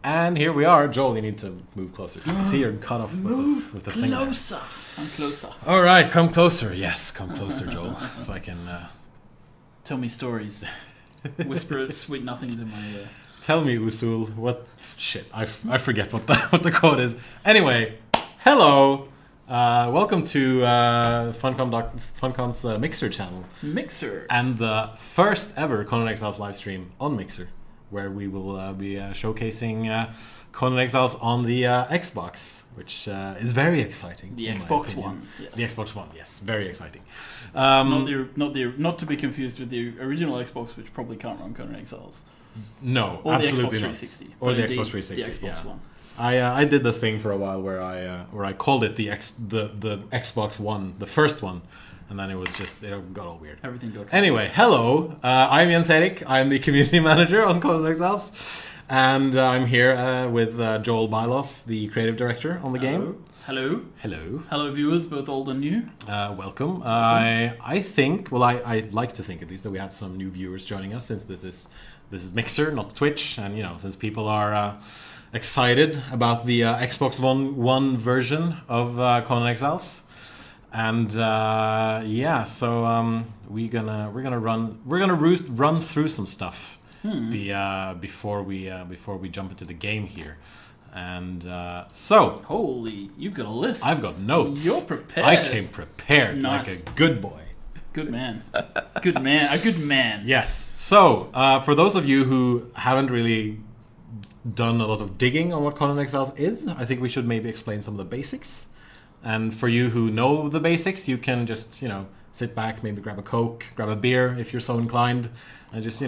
And here we are. Joel, you need to move closer. See, you're cut off with the thing. Closer. I'm closer. All right, come closer. Yes, come closer, Joel, so I can tell me stories. Whisper sweet nothings in my ear. Tell me, Usul, what shit? I forget what the code is. Anyway, hello. Welcome to Funcom's Mixer channel. Mixer. And the first ever Conan Exiles live stream on Mixer, where we will be showcasing Conan Exiles on the Xbox, which is very exciting. The Xbox One. Yes. The Xbox One, yes, very exciting. Not to be confused with the original Xbox, which probably can't run Conan Exiles. No, or absolutely the not. Xbox 360. Or the Xbox 360. The Xbox yeah. One. I did the thing for a while where I called it the Xbox One, the first one, and then it got all weird. Everything got. Anyway, hello, I'm Jens Erik. I'm the community manager on Conan Exiles, and I'm here with Joel Bylos, the creative director on the game. Hello. Hello. Hello, viewers, both old and new. Welcome. I think, well, I'd like to think at least that we have some new viewers joining us, since this is Mixer, not Twitch, and since people are excited about the Xbox One version of Conan Exiles, and so we're gonna run through some stuff before we jump into the game here. And so, holy, you've got a list. I've got notes. You're prepared. I came prepared, nice. like a good boy. Good man. Good man. A good man. Yes. So, for those of you who haven't really done a lot of digging on what Conan Exiles is, I think we should maybe explain some of the basics. And for you who know the basics, you can just, sit back, maybe grab a Coke, grab a beer if you're so inclined, and just,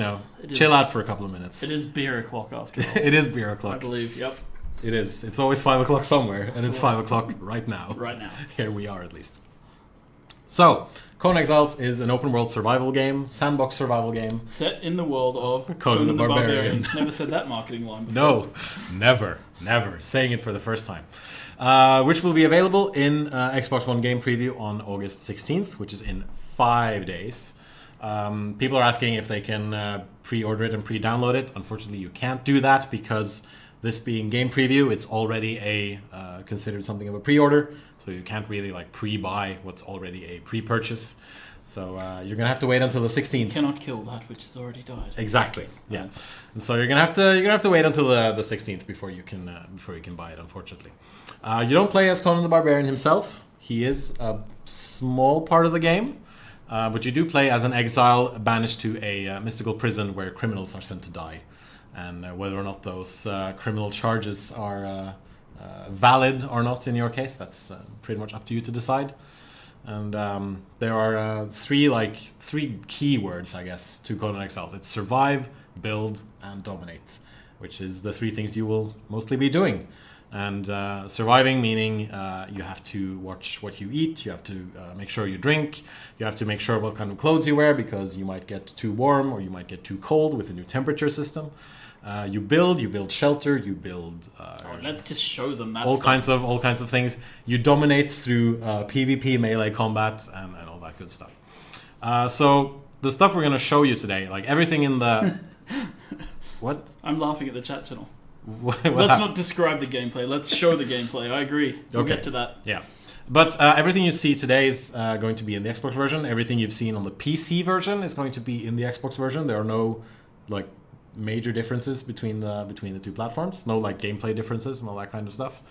chill out for a couple of minutes. It is beer o'clock after all. It is beer o'clock. I believe, yep. It is. It's always 5 o'clock somewhere, and it's 5 o'clock right now. Right now. Here we are, at least. So, Conan Exiles is an open-world survival game, sandbox survival game. Set in the world of Conan the Barbarian. Never said that marketing line before. No, never. Saying it for the first time. Which will be available in Xbox One Game Preview on August 16th, which is in 5 days. People are asking if they can pre-order it and pre-download it. Unfortunately, you can't do that because this being Game Preview, it's already considered something of a pre-order. So you can't really pre-buy what's already a pre-purchase. So you're gonna have to wait until the 16th. You cannot kill that which has already died. Exactly. Yeah. And so you're gonna have to wait until the 16th before you can buy it. Unfortunately, you don't play as Conan the Barbarian himself. He is a small part of the game, but you do play as an exile banished to a mystical prison where criminals are sent to die, and whether or not those criminal charges are valid or not in your case, that's pretty much up to you to decide. And there are three keywords, I guess, to Conan Exiles. It's survive, build, and dominate, which is the three things you will mostly be doing. And surviving meaning you have to watch what you eat, you have to make sure you drink, you have to make sure what kind of clothes you wear, because you might get too warm or you might get too cold with the new temperature system. You build shelter, you build let's just show them that all kinds of things. You dominate through PvP, melee combat, and all that good stuff. So the stuff we're going to show you today, like everything in the what? I'm laughing at the chat channel. Let's not describe the gameplay. Let's show the gameplay. I agree. We'll get to that. Yeah. But everything you see today is going to be in the Xbox version. Everything you've seen on the PC version is going to be in the Xbox version. There are no major differences between the two platforms. No gameplay differences and all that kind of stuff.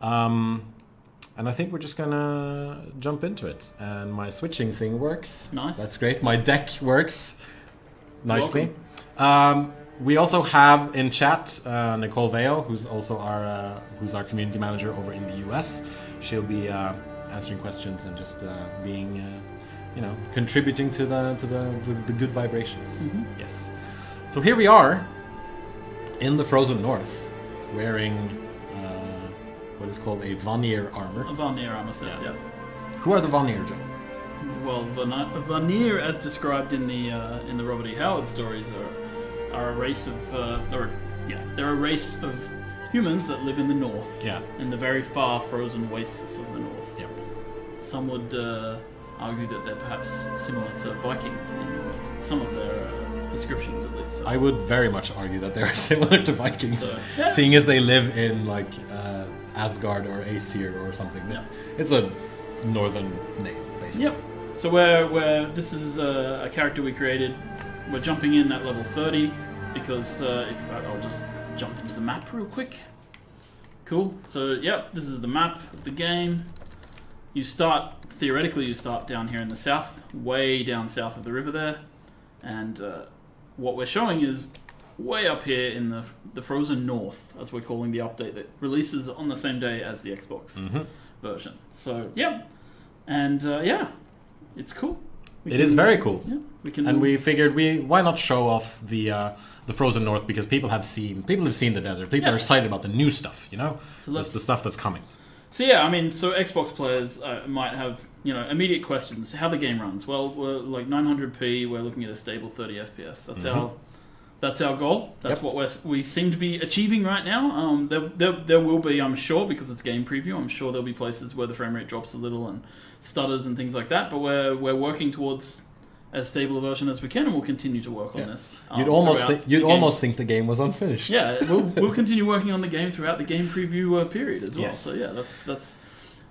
And I think we're just gonna jump into it. And my switching thing works. Nice. That's great. My deck works nicely. We also have in chat Nicole Veo, who's also our community manager over in the US. She'll be answering questions and just being contributing to the good vibrations. Mm-hmm. Yes. So here we are in the frozen north, wearing what is called a Vanir armor. A Vanir armor set, yeah. Who are the Vanir, Joe? Well, Vanir, as described in the Robert E. Howard stories, are a race of they're a race of humans that live in the north. Yeah. In the very far frozen wastes of the north. Yep. Some would argue that they're perhaps similar to Vikings in some of their descriptions at least. So. I would very much argue that they are similar to Vikings, So, yeah. seeing as they live in like Asgard or Aesir or something. Yeah. It's a northern name, basically. Yep. So where this is a character we created. We're jumping in at level 30 because I'll just jump into the map real quick. Cool. So yep, this is the map of the game. Theoretically, you start down here in the south, way down south of the river there, and what we're showing is way up here in the frozen north, as we're calling the update that releases on the same day as the Xbox version. So yeah, and yeah, it's cool. It is very cool. Yeah, and we figured why not show off the frozen north, because people have seen the desert. People are excited about the new stuff, you know. So that's the stuff that's coming. So yeah, I mean, so Xbox players might have immediate questions. How the game runs? Well, we're like 900p. We're looking at a stable 30 FPS. That's our goal. That's what we seem to be achieving right now. There will be, I'm sure, because it's game preview. I'm sure there'll be places where the frame rate drops a little and stutters and things like that. But we're working towards as stable a version as we can, and we'll continue to work on this. You'd almost think the game was unfinished. Yeah, we'll continue working on the game throughout the game preview period as well. Yes. So yeah,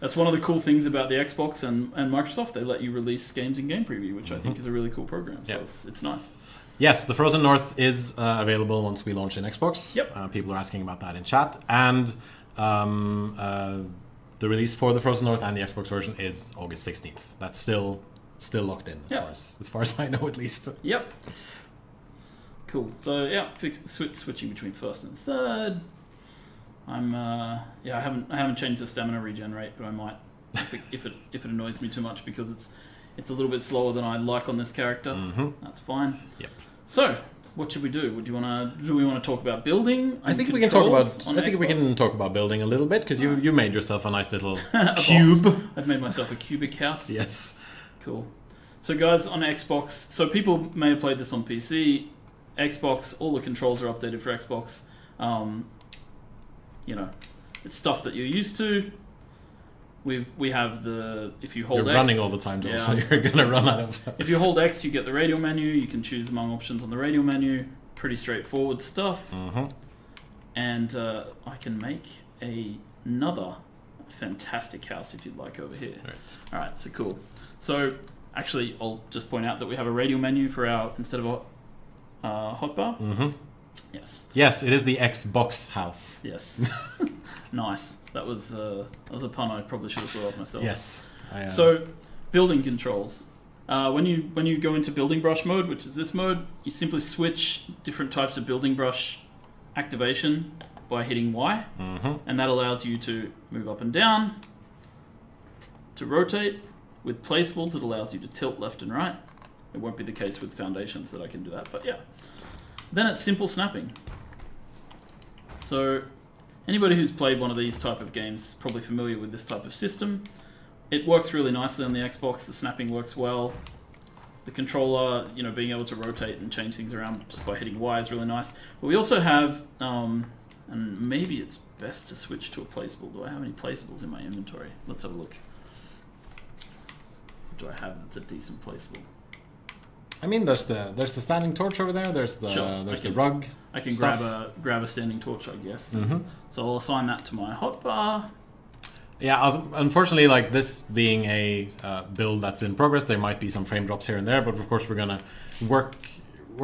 that's one of the cool things about the Xbox and Microsoft. They let you release games in game preview, which I think is a really cool program. So it's nice. Yes, the Frozen North is available once we launch in Xbox. Yep. People are asking about that in chat, and the release for the Frozen North and the Xbox version is August 16th. That's still locked in as far as I know, at least. Yep. Cool. So yeah, switching between first and third. I haven't changed the stamina regen rate, but I might if it annoys me too much, because it's a little bit slower than I like on this character. That's fine. Yep. So what should we do? Do we want to talk about building? I think we can talk about building a little bit, because you made yourself a nice little cube. I've made myself a cubic house. Yes. Cool. So guys, on Xbox, so people may have played this on PC. Xbox, all the controls are updated for Xbox. It's stuff that you're used to. We have if you hold You're X, running all the time, Joel, so you're gonna run out of. If you hold X, you get the radial menu. You can choose among options on the radial menu. Pretty straightforward stuff. And I can make another fantastic house if you'd like over here. All right, so cool. So actually, I'll just point out that we have a radial menu for our instead of a hotbar. Yes, it is the Xbox house. Yes. Nice. That was a pun I probably should have thought of myself. Yes. So, building controls. When you go into building brush mode, which is this mode, you simply switch different types of building brush activation by hitting Y, and that allows you to move up and down, to rotate. With placeables, it allows you to tilt left and right. It won't be the case with foundations that I can do that, but yeah. Then it's simple snapping. So anybody who's played one of these type of games is probably familiar with this type of system. It works really nicely on the Xbox. The snapping works well. The controller, being able to rotate and change things around just by hitting Y is really nice. But we also have, and maybe it's best to switch to a placeable. Do I have any placeables in my inventory? Let's have a look. Do I have that's a decent placeable? I mean, there's the standing torch over there. There's the rug. I can grab a standing torch, I guess. So I'll assign that to my hotbar. Yeah, unfortunately, like this being a build that's in progress, there might be some frame drops here and there, but of course we're gonna work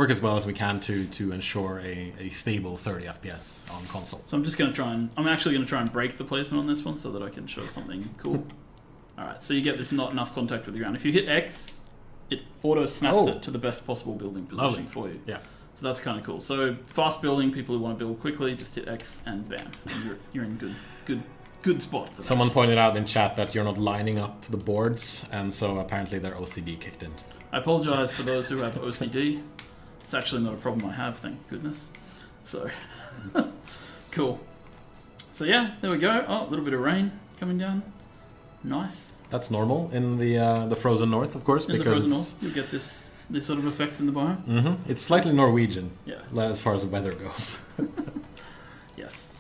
as well as we can to ensure a stable 30 FPS on console. So I'm actually gonna try and break the placement on this one so that I can show something cool. All right, so you get this not enough contact with the ground. If you hit X, it auto snaps it to the best possible building position for you. Yeah. So that's kind of cool. So fast building, people who want to build quickly, just hit X and bam, and you're in good spot. For Someone pointed out in chat that you're not lining up the boards, and so apparently their OCD kicked in. I apologize for those who have OCD. It's actually not a problem I have, thank goodness. So cool. So yeah, there we go. Oh, a little bit of rain coming down. Nice. That's normal in the frozen north, of course, in because the frozen north, you'll get this sort of effects in the biome. It's slightly Norwegian, as far as the weather goes. Yes.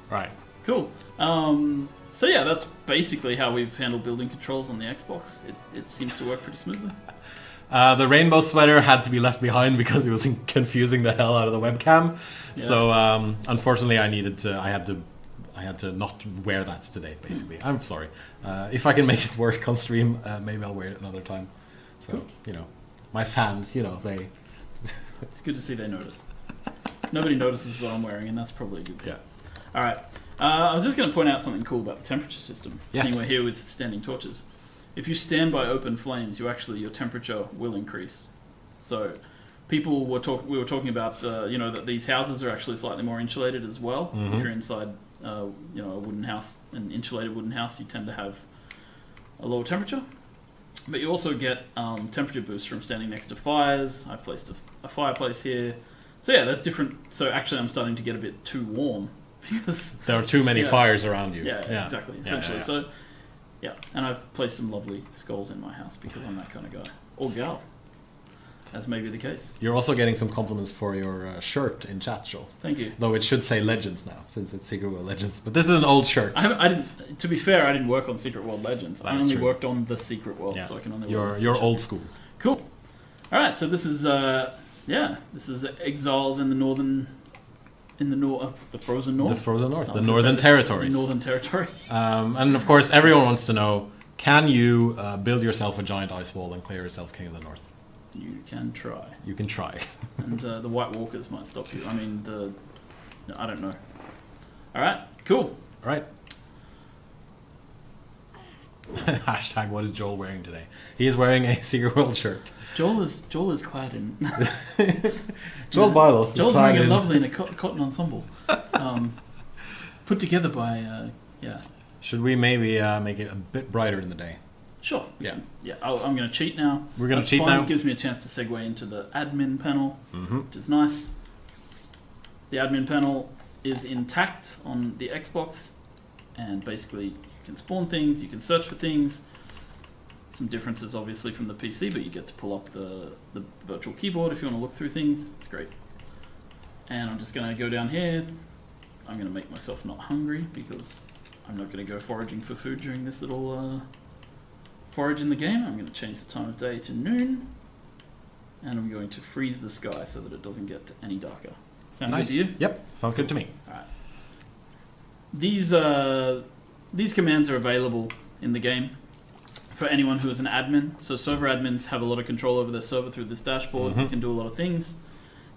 Right. Cool. So yeah, that's basically how we've handled building controls on the Xbox. It seems to work pretty smoothly. The rainbow sweater had to be left behind because it was confusing the hell out of the webcam. Yeah. So unfortunately, I had to not wear that today. Basically, I'm sorry. If I can make it work on stream, maybe I'll wear it another time. So my fans, they. It's good to see they notice. Nobody notices what I'm wearing, and that's probably a good thing. Yeah. All right. I was just going to point out something cool about the temperature system. Yes. Seeing we're here with standing torches. If you stand by open flames, your temperature will increase. So, we were talking about that these houses are actually slightly more insulated as well. Mm-hmm. If you're inside a wooden house, an insulated wooden house, you tend to have a lower temperature. But you also get temperature boosts from standing next to fires. I've placed a fireplace here. So yeah, that's different. So actually I'm starting to get a bit too warm because There are too many fires around you. Yeah, exactly. Essentially. Yeah. So yeah, and I've placed some lovely skulls in my house because I'm that kind of guy. Or gal. As may be the case. You're also getting some compliments for your shirt in chat, Joel. Thank you. Though it should say Legends now, since it's Secret World Legends. But this is an old shirt. I didn't. To be fair, I didn't work on Secret World Legends. I That's only true. worked on the Secret World, Yeah. so I can only. wear this You're shirt. old school. Cool. All right, so this is this is Exiles in the northern, the frozen north. The Frozen North, I the was gonna Northern say Territories. The Northern Territory. And of course, everyone wants to know: can you build yourself a giant ice wall and clear yourself King of the North? You can try, You can try. and the White Walkers might stop you. I mean, I don't know. All right, cool. All right. Hashtag what is Joel wearing today? He is wearing a Secret World shirt. Joel is clad in. Joel Bylos is Joel's clad wearing in. a lovely in a cotton ensemble, put together by Should we maybe make it a bit brighter in the day? Sure. Yeah. Yeah. I'm going to cheat now. We're gonna That's cheat fine. now? It gives me a chance to segue into the admin panel, Mm-hmm. which is nice. The admin panel is intact on the Xbox, and basically you can spawn things, you can search for things. Some differences obviously from the PC, but you get to pull up the virtual keyboard if you want to look through things. It's great. And I'm just going to go down here. I'm going to make myself not hungry because I'm not going to go foraging for food during this little forage in the game. I'm going to change the time of day to noon, and I'm going to freeze the sky so that it doesn't get any darker. Sound Nice. good to you? Yep. Sounds good to me. Alright. These commands are available in the game for anyone who is an admin. So server admins have a lot of control over their server through this dashboard. You can do a lot of things.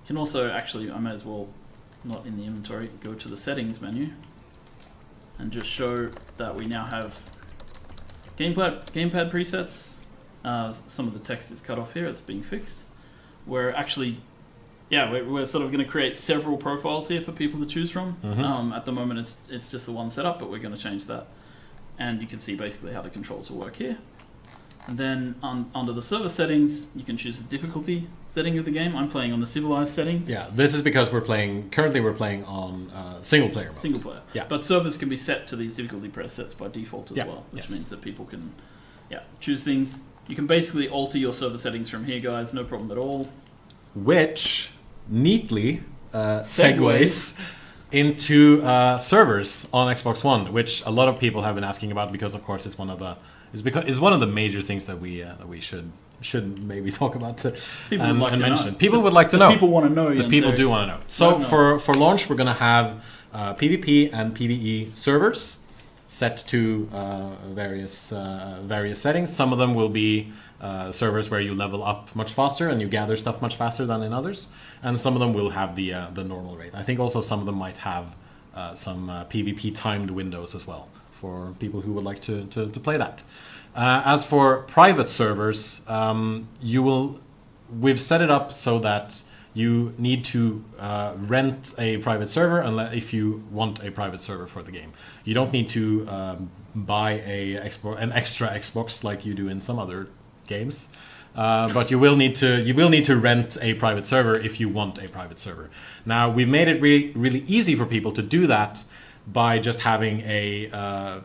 You can also actually, I may as well, not in the inventory, go to the settings menu and just show that we now have gamepad presets. Some of the text is cut off here. It's being fixed. We're actually, we're sort of going to create several profiles here for people to choose from. At the moment, it's just the one setup, but we're going to change that. And you can see basically how the controls will work here. And then under the server settings, you can choose the difficulty setting of the game. I'm playing on the civilized setting. Yeah, this is because currently we're playing on single player mode. Single player. Yeah. But servers can be set to these difficulty presets by default as Yeah. well, which Yes. means that people can choose things. You can basically alter your server settings from here, guys. No problem at all. Which neatly segues into servers on Xbox One, which a lot of people have been asking about because, of course, it's one of the major things that we should maybe talk about People would like to mention. know. People would like to know. People want to know. The people do want to know. So for launch, we're going to have PvP and PvE servers set to various settings. Some of them will be servers where you level up much faster and you gather stuff much faster than in others, and some of them will have the normal rate. I think also some of them might have some PvP timed windows as well for people who would like to play that. As for private servers, we've set it up so that you need to rent a private server if you want a private server for the game. You don't need to buy an extra Xbox like you do in some other games, but you will need to rent a private server if you want a private server. Now we've made it really really easy for people to do that by just having a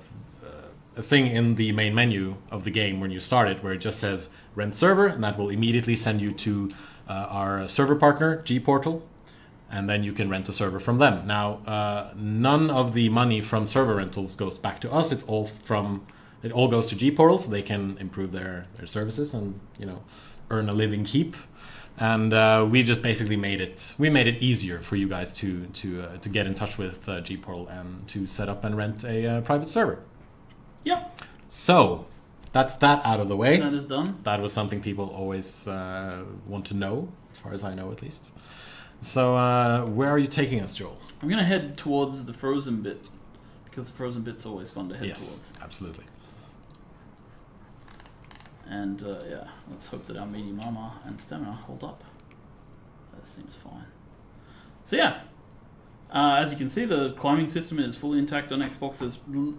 thing in the main menu of the game when you start it, where it just says rent server, and that will immediately send you to our server partner, Gportal, and then you can rent a server from them. Now, none of the money from server rentals goes back to us. It all goes to Gportal, so they can improve their services and earn a living keep. And we just basically made it easier for you guys to get in touch with gPortal and to set up and rent a private server. Yep. So that's that out of the way. That is done. That was something people always want to know, as far as I know at least. So where are you taking us, Joel? I'm going to head towards the frozen bit, because the frozen bit's always fun to head towards. Yes, absolutely. And yeah, let's hope that our medium armor and stamina hold up. That seems fine. So yeah, as you can see, the climbing system is fully intact on Xbox.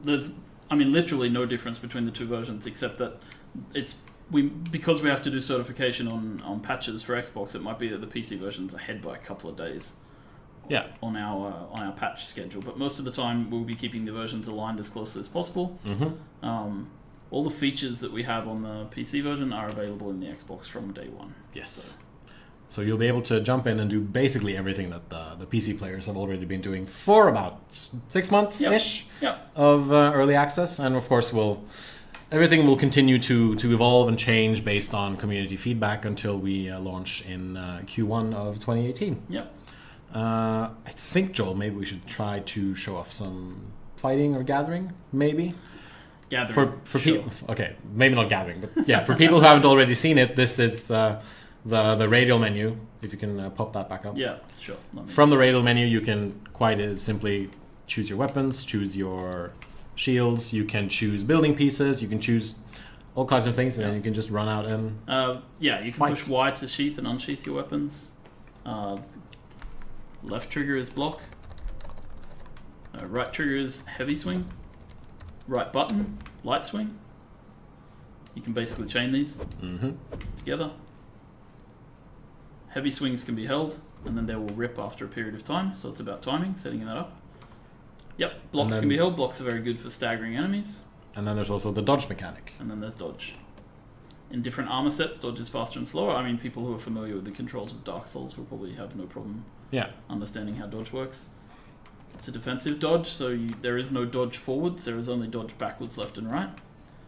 There's I mean, literally no difference between the two versions, except that because we have to do certification on patches for Xbox. It might be that the PC version's ahead by a couple of days. Yeah. On our patch schedule, but most of the time we'll be keeping the versions aligned as closely as possible. Mm-hmm. All the features that we have on the PC version are available in the Xbox from day one. Yes. So you'll be able to jump in and do basically everything that the PC players have already been doing for about 6 months-ish of early access. And of course, everything will continue to evolve and change based on community feedback until we launch in Q1 of 2018. Yep. I think, Joel, maybe we should try to show off some fighting or gathering, maybe? Gathering. For people, okay, maybe not gathering, but yeah, for people who haven't already seen it, this is the radial menu. If you can pop that back up. Yeah, sure. From the radial menu, you can quite simply choose your weapons, choose your shields. You can choose building pieces. You can choose all kinds of things, and then you can just run out and you can fight. push Y to sheath and unsheath your weapons. Left trigger is block. Right trigger is heavy swing. Right button, light swing. You can basically chain these together. Heavy swings can be held, and then they will rip after a period of time, so it's about timing, setting that up. Yep, blocks can be held. Blocks are very good for staggering enemies. And then there's also the dodge mechanic. And then there's dodge. In different armor sets, dodge is faster and slower. I mean, people who are familiar with the controls of Dark Souls will probably have no problem understanding how dodge works. It's a defensive dodge, so there is no dodge forwards, there is only dodge backwards, left and right,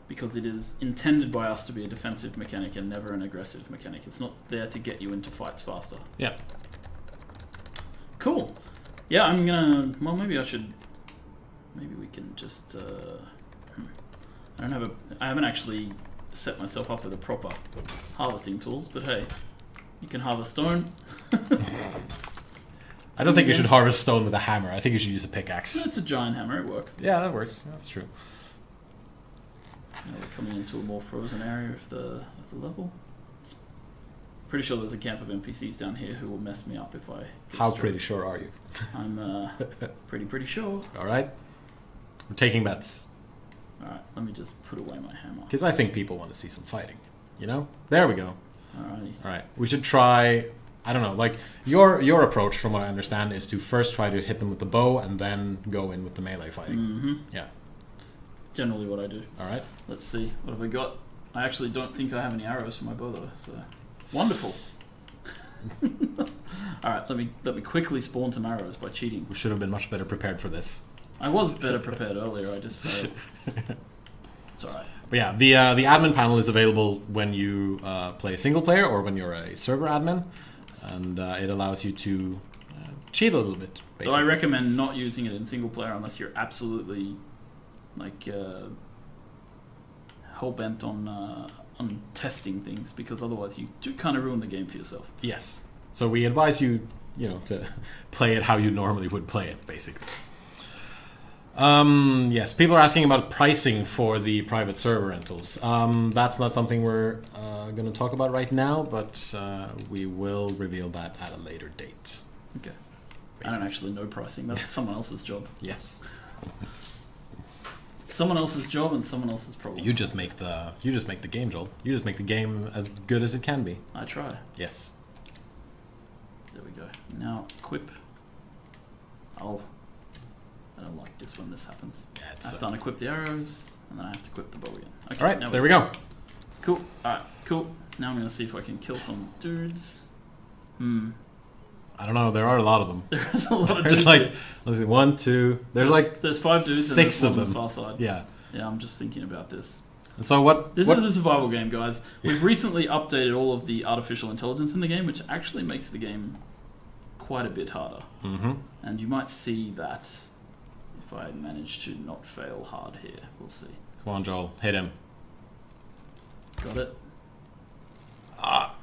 because it is intended by us to be a defensive mechanic and never an aggressive mechanic. It's not there to get you into fights faster. Yeah. Cool. Yeah, I'm gonna... Well, maybe we can just... I haven't actually set myself up with a proper harvesting tools, but hey, you can harvest stone. I don't think you should harvest stone with a hammer. I think you should use a pickaxe. It's a giant hammer, it works. Yeah, that works. That's true. Now we're coming into a more frozen area of the level. Pretty sure there's a camp of NPCs down here who will mess me up if I... How pretty sure are you? I'm pretty sure. Alright. We're taking bets. Alright, let me just put away my hammer. Because I think people want to see some fighting. You know? There we go. Alrighty. Alright. We should try... I don't know, like, your approach, from what I understand, is to first try to hit them with the bow and then go in with the melee fighting. Mm-hmm. Yeah. It's generally what I do. Alright. Let's see. What have we got? I actually don't think I have any arrows for my bow, though, so... Wonderful. Alright, let me quickly spawn some arrows by cheating. We should have been much better prepared for this. I was better prepared earlier, I just failed. It's alright. But yeah, the admin panel is available when you play single player or when you're a server admin. And it allows you to cheat a little bit, basically. So I recommend not using it in single player unless you're absolutely like hell-bent on testing things, because otherwise you do kind of ruin the game for yourself. Yes. So we advise you, to play it how you normally would play it, basically. Yes, people are asking about pricing for the private server rentals. That's not something we're going to talk about right now, but we will reveal that at a later date. Okay. Basically. I don't actually know pricing. That's someone else's job. Yes. Someone else's job and someone else's problem. You just make the game, Joel. You just make the game as good as it can be. I try. Yes. There we go. Now equip. I don't like this when this happens. Yeah, I have to unequip the arrows, and then I have to equip the bow again. Okay, alright, there we go. Cool. Alright, cool. Now I'm going to see if I can kill some dudes. I don't know, there are a lot of them. There's a lot of dudes. There's like, let's see, 1, 2... There's 5 dudes 6 and of them. on the far side. Yeah. Yeah, I'm just thinking about this. And so what? This is a survival game, guys. We've recently updated all of the artificial intelligence in the game, which actually makes the game quite a bit harder. Mm-hmm. And you might see that if I manage to not fail hard here. We'll see. Come on, Joel, hit him. Got it.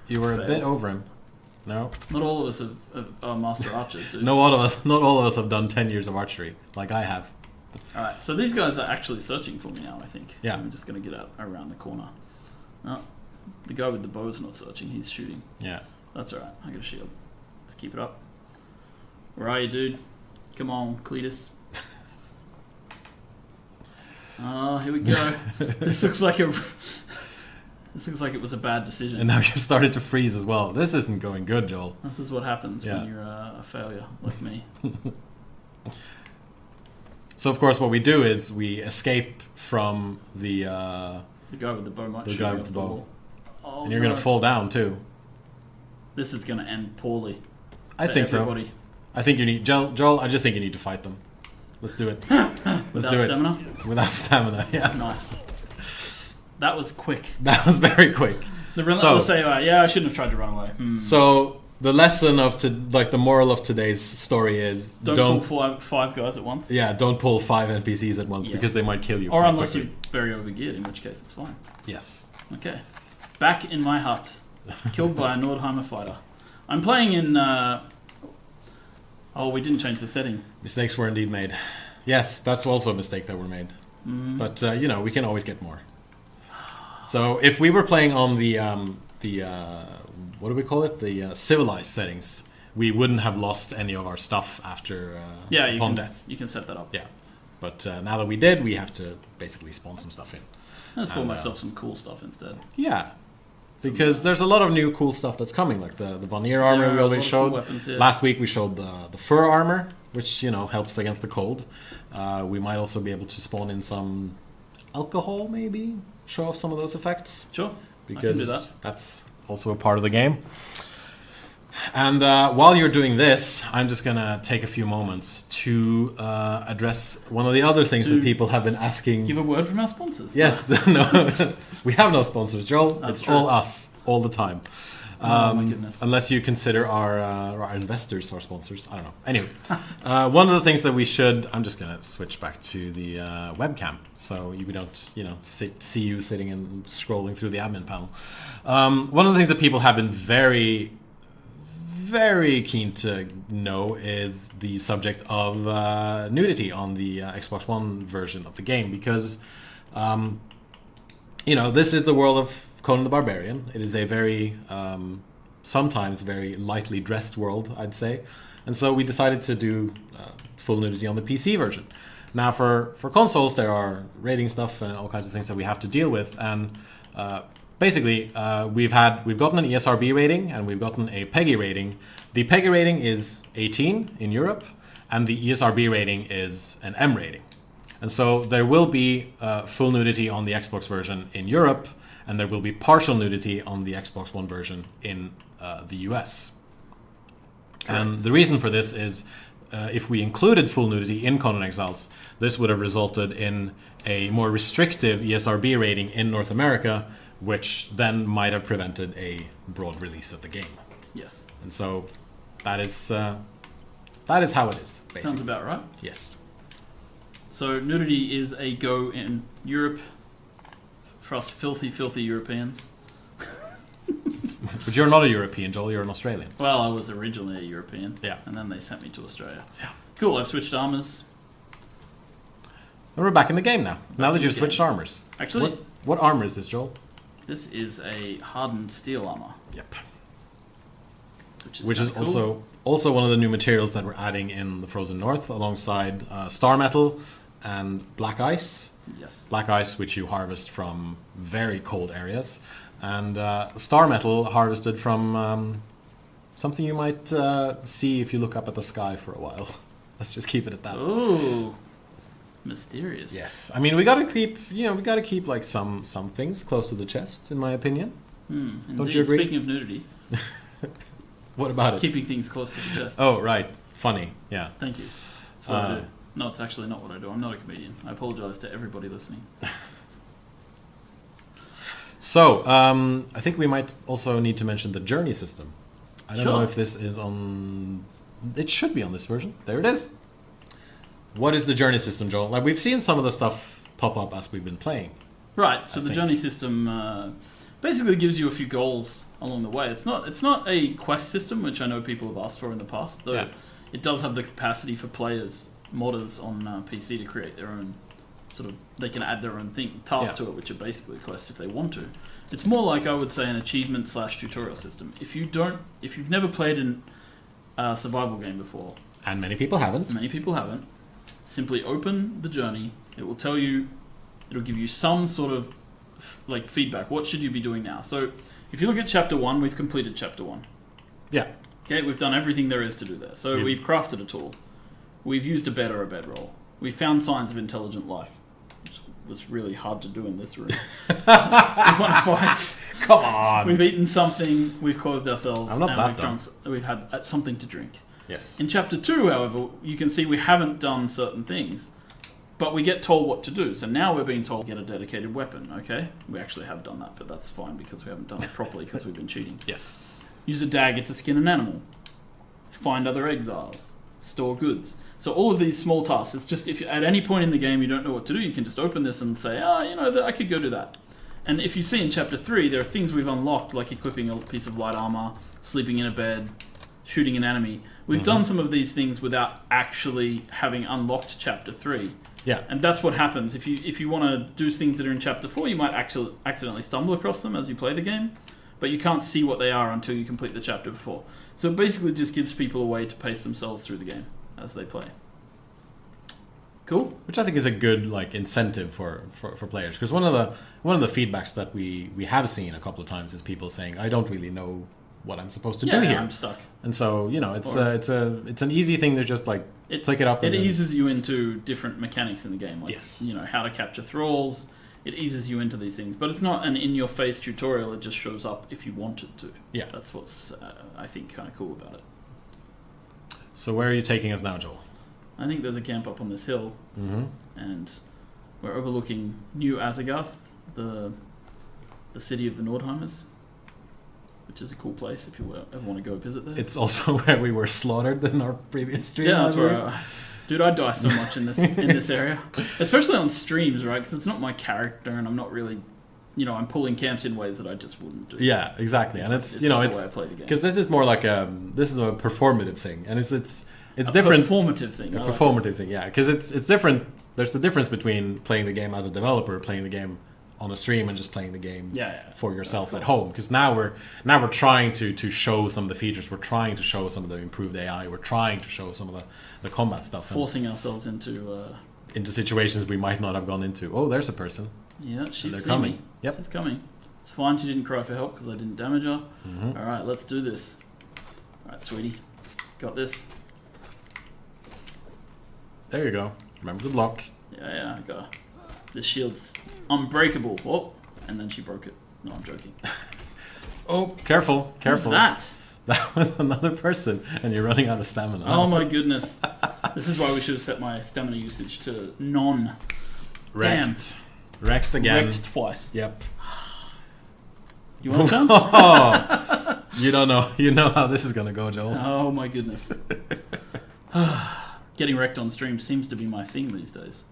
You were Fail. a bit over him. No. Not all of us are master archers, dude. Not all of us have done 10 years of archery like I have. Alright, so these guys are actually searching for me now, I think. Yeah. I'm just going to get out around the corner. Oh, the guy with the bow's not searching, he's shooting. Yeah. That's alright, I got a shield. Let's keep it up. Where are you, dude? Come on, Cletus. Oh, here we go. This looks like it was a bad decision. And now you've started to freeze as well. This isn't going good, Joel. This is what happens when you're a failure like me. So of course what we do is we escape from the guy with the bow might the shoot guy me with off the bow. wall. Oh, And you're going to fall down too. This is going to end poorly. I think everybody. so. I think you need Joel, I just think you need to fight them. Let's do it. Let's do stamina? it. Without stamina, yeah. Nice. That was quick. That was very quick. Let's say, I shouldn't have tried to run away. So the lesson of the moral of today's story is don't pull five guys at once. Yeah, don't pull 5 NPCs at once because they might kill you. Or unless you're very overgeared, in which case it's fine. Yes. Okay. Back in my hut, killed by a Nordheimer fighter. I'm playing in. We didn't change the setting. Mistakes were indeed made. Yes, that's also a mistake that were made. But we can always get more. So if we were playing on the what do we call it? The civilized settings, we wouldn't have lost any of our stuff after upon death. You can set that up. Yeah, but now that we did, we have to basically spawn some stuff in. I'll spawn myself some cool stuff instead. Yeah, because there's a lot of new cool stuff that's coming, like the Vanir armor we already showed. Cool Last week we showed the fur armor, which helps against the cold. We might also be able to spawn in some alcohol, maybe show off some of those effects. Sure, because I can do that. That's also a part of the game. And while you're doing this, I'm just gonna take a few moments to address one of the other things that people have been asking. Give a word from our sponsors. Yes, no, we have no sponsors, Joel. That's it's true. all us, all the time. Oh my goodness. Unless you consider our investors our sponsors. I don't know. Anyway, one of the things that we should... I'm just going to switch back to the webcam so we don't see you sitting and scrolling through the admin panel. One of the things that people have been very, very keen to know is the subject of nudity on the Xbox One version of the game because, this is the world of Conan the Barbarian. It is a very, sometimes very lightly dressed world, I'd say. And so we decided to do full nudity on the PC version. Now for consoles, there are rating stuff and all kinds of things that we have to deal with. And basically, we've gotten an ESRB rating and we've gotten a PEGI rating. The PEGI rating is 18 in Europe and the ESRB rating is an M rating. And so there will be full nudity on the Xbox version in Europe, and there will be partial nudity on the Xbox One version in the US. Correct. And the reason for this is if we included full nudity in Conan Exiles, this would have resulted in a more restrictive ESRB rating in North America, which then might have prevented a broad release of the game. Yes. And so that is how it is, basically. Sounds about right. Yes. So nudity is a go in Europe for us filthy, filthy Europeans. But you're not a European, Joel. You're an Australian. Well, I was originally a European. Yeah. And then they sent me to Australia. Yeah. Cool, I've switched armors. And we're back in the game now. Now that you've switched armors. Actually... What armor is this, Joel? This is a hardened steel armor. Yep. Which is cool. also one of the new materials that we're adding in the Frozen North alongside star metal and black ice. Yes. Black ice, which you harvest from very cold areas, and star metal harvested from something you might see if you look up at the sky for a while. Let's just keep it at that. Ooh, mysterious. Yes, I mean we gotta keep like some things close to the chest, in my opinion. Don't you agree? Speaking of nudity, what about it? Keeping things close to the chest. Oh right, funny, yeah. Thank you. That's what I do. No, it's actually not what I do. I'm not a comedian. I apologize to everybody listening. So, I think we might also need to mention the journey system. I don't know if this is on... It should be on this version. There it is. What is the journey system, Joel? Like, we've seen some of the stuff pop up as we've been playing. Right, so the journey system basically gives you a few goals along the way. It's not a quest system, which I know people have asked for in the past, though it does have the capacity for players, modders on PC to create their own they can add their own tasks to it, which are basically quests if they want to. It's more like, I would say, an achievement/tutorial system. If you've never played a survival game before, and many people haven't, simply open the journey. It will tell you, it'll give you some sort of feedback. What should you be doing now? So if you look at chapter 1, we've completed chapter 1. Yeah. Okay, we've done everything there is to do there. So we've crafted a tool. We've used a bed or a bedroll. We found signs of intelligent life, which was really hard to do in this room. We want to fight. Come on. We've eaten something. We've clothed ourselves. I'm not that dumb. We've had something to drink. Yes. In chapter 2, however, you can see we haven't done certain things, but we get told what to do. So now we're being told to get a dedicated weapon. Okay, we actually have done that, but that's fine because we haven't done it properly because we've been cheating. Yes. Use a dagger to skin an animal. Find other exiles. Store goods. So all of these small tasks, it's just if at any point in the game you don't know what to do, you can just open this and say, I could go do that. And if you see in chapter 3, there are things we've unlocked, like equipping a piece of light armor, sleeping in a bed, shooting an enemy. We've done some of these things without actually having unlocked chapter 3. Yeah. And that's what happens. If you want to do things that are in chapter 4, you might actually accidentally stumble across them as you play the game, but you can't see what they are until you complete the chapter before. So it basically just gives people a way to pace themselves through the game as they play. Cool. Which I think is a good incentive for players, because one of the feedbacks that we have seen a couple of times is people saying, I don't really know what I'm supposed to do here. I'm stuck. And so it's an easy thing to just click it up. It eases you into different mechanics in the game, how to capture thralls. It eases you into these things, but it's not an in-your-face tutorial. It just shows up if you want it to. Yeah, that's what's I think kind of cool about it. So where are you taking us now, Joel? I think there's a camp up on this hill, and we're overlooking New Azagarth, the city of the Nordheimers, which is a cool place if you ever want to go visit there. It's also where we were slaughtered in our previous stream. Yeah, that's where. Dude, I die so much in this area, especially on streams, right? Because it's not my character, and I'm not really, I'm pulling camps in ways that I just wouldn't do. Yeah, exactly, and it's the way I play the game. Because this is more like a performative thing, and it's different. Performative thing. A performative thing, yeah. Because it's different. There's the difference between playing the game as a developer, playing the game on a stream, and just playing the game for yourself at home. Because now we're trying to show some of the features. We're trying to show some of the improved AI. We're trying to show some of the combat stuff. Forcing ourselves into situations we might not have gone into. Oh, there's a person. Yeah, she's coming. Me. Yep, she's coming. It's fine. She didn't cry for help because I didn't damage her. All right, let's do this. All right, sweetie, got this. There you go. Remember the block. Yeah, I got her. This shield's unbreakable. Whoa. And then she broke it. No, I'm joking. Oh, careful. What's that? That was another person, and you're running out of stamina. Oh my goodness. This is why we should have set my stamina usage to none. Wrecked. Wrecked again. Wrecked twice. Yep. You want some? Oh, you don't know. You know how this is going to go, Joel. Oh my goodness. Getting wrecked on stream seems to be my thing these days.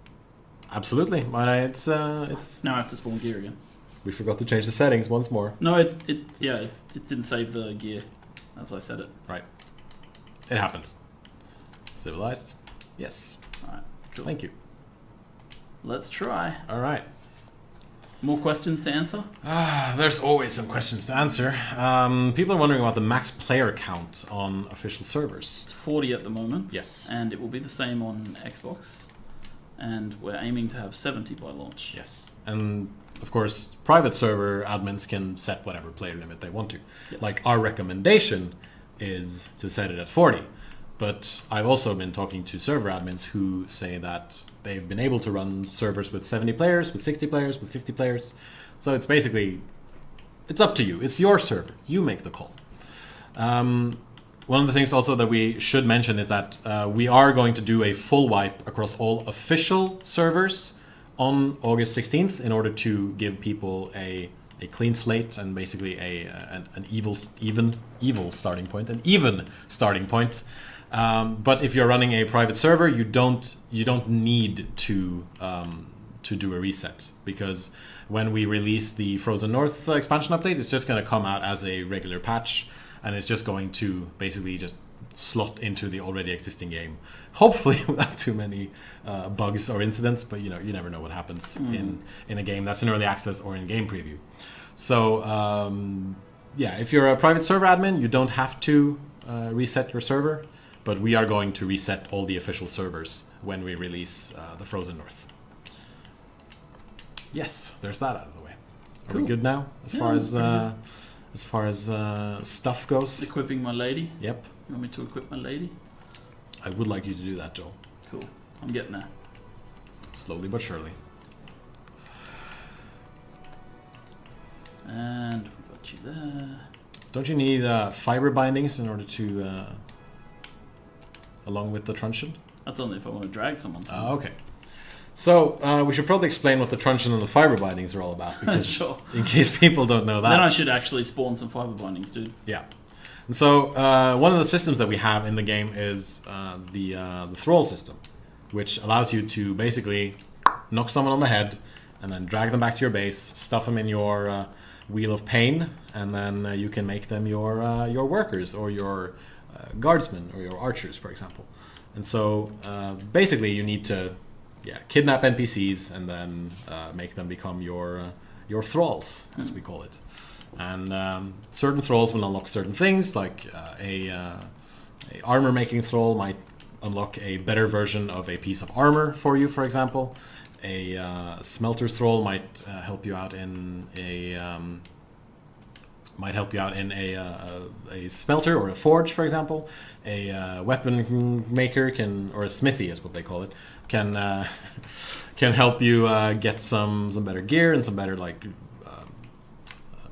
Absolutely. It's now I have to spawn gear again. We forgot to change the settings once more. No, it didn't save the gear as I said it. Right. It happens. Civilized? Yes. Alright, cool. Thank you. Let's try. Alright. More questions to answer? There's always some questions to answer. People are wondering about the max player count on official servers. It's 40 at the moment. Yes. And it will be the same on Xbox. And we're aiming to have 70 by launch. Yes. And of course, private server admins can set whatever player limit they want to. Yes. Like our recommendation is to set it at 40. But I've also been talking to server admins who say that they've been able to run servers with 70 players, with 60 players, with 50 players. So it's basically, it's up to you. It's your server. You make the call. One of the things also that we should mention is that we are going to do a full wipe across all official servers on August 16th in order to give people a clean slate and basically an evil starting point, an even starting point. But if you're running a private server, you don't need to do a reset, because when we release the Frozen North expansion update, it's just going to come out as a regular patch, and it's just going to basically just slot into the already existing game, hopefully without too many bugs or incidents. But you never know what happens in a game that's in early access or in game preview. So if you're a private server admin, you don't have to reset your server, but we are going to reset all the official servers when we release the Frozen North. Yes, there's that out of the way. Are we good now as far as stuff goes? Equipping my lady. Yep. You want me to equip my lady? I would like you to do that, Joel. Cool. I'm getting there. Slowly but surely. And we got you there. Don't you need fiber bindings in order to, along with the truncheon? That's only if I want to drag someone. Okay. So we should probably explain what the truncheon and the fiber bindings are all about, because Sure. in case people don't know that. Then I should actually spawn some fiber bindings, dude. Yeah. And so one of the systems that we have in the game is the thrall system, which allows you to basically knock someone on the head and then drag them back to your base, stuff them in your wheel of pain, and then you can make them your workers or your guardsmen or your archers, for example. And so basically you need to kidnap NPCs and then make them become your thralls, as we call it. And certain thralls will unlock certain things, like a armor making thrall might unlock a better version of a piece of armor for you, for example. A smelter thrall might help you out in a smelter or a forge, for example. A weapon maker or a smithy is what they call it, can help you get some better gear and some better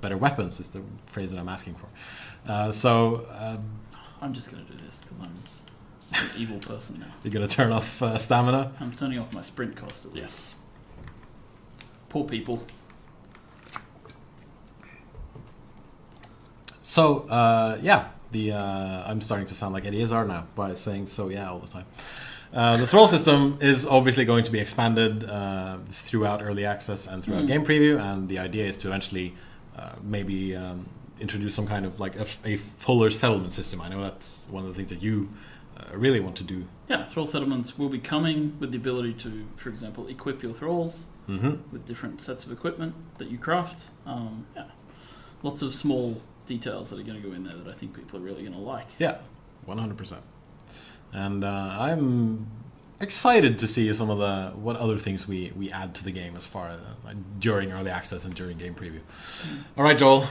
better weapons is the phrase that I'm asking for. I'm just gonna do this because I'm an evil person now. You're gonna turn off stamina? I'm turning off my sprint cost at least. Yes. Poor people. So I'm starting to sound like Eddie Izzard now by saying so all the time. The thrall system is obviously going to be expanded throughout early access and throughout game preview, and the idea is to eventually maybe introduce some kind of like a fuller settlement system. I know that's one of the things that you really want to do. Yeah, thrall settlements will be coming with the ability to, for example, equip your thralls with different sets of equipment that you craft. Lots of small details that are going to go in there that I think people are really going to like. Yeah, 100%. And I'm excited to see some of what other things we add to the game as far as during early access and during game preview. All right, Joel.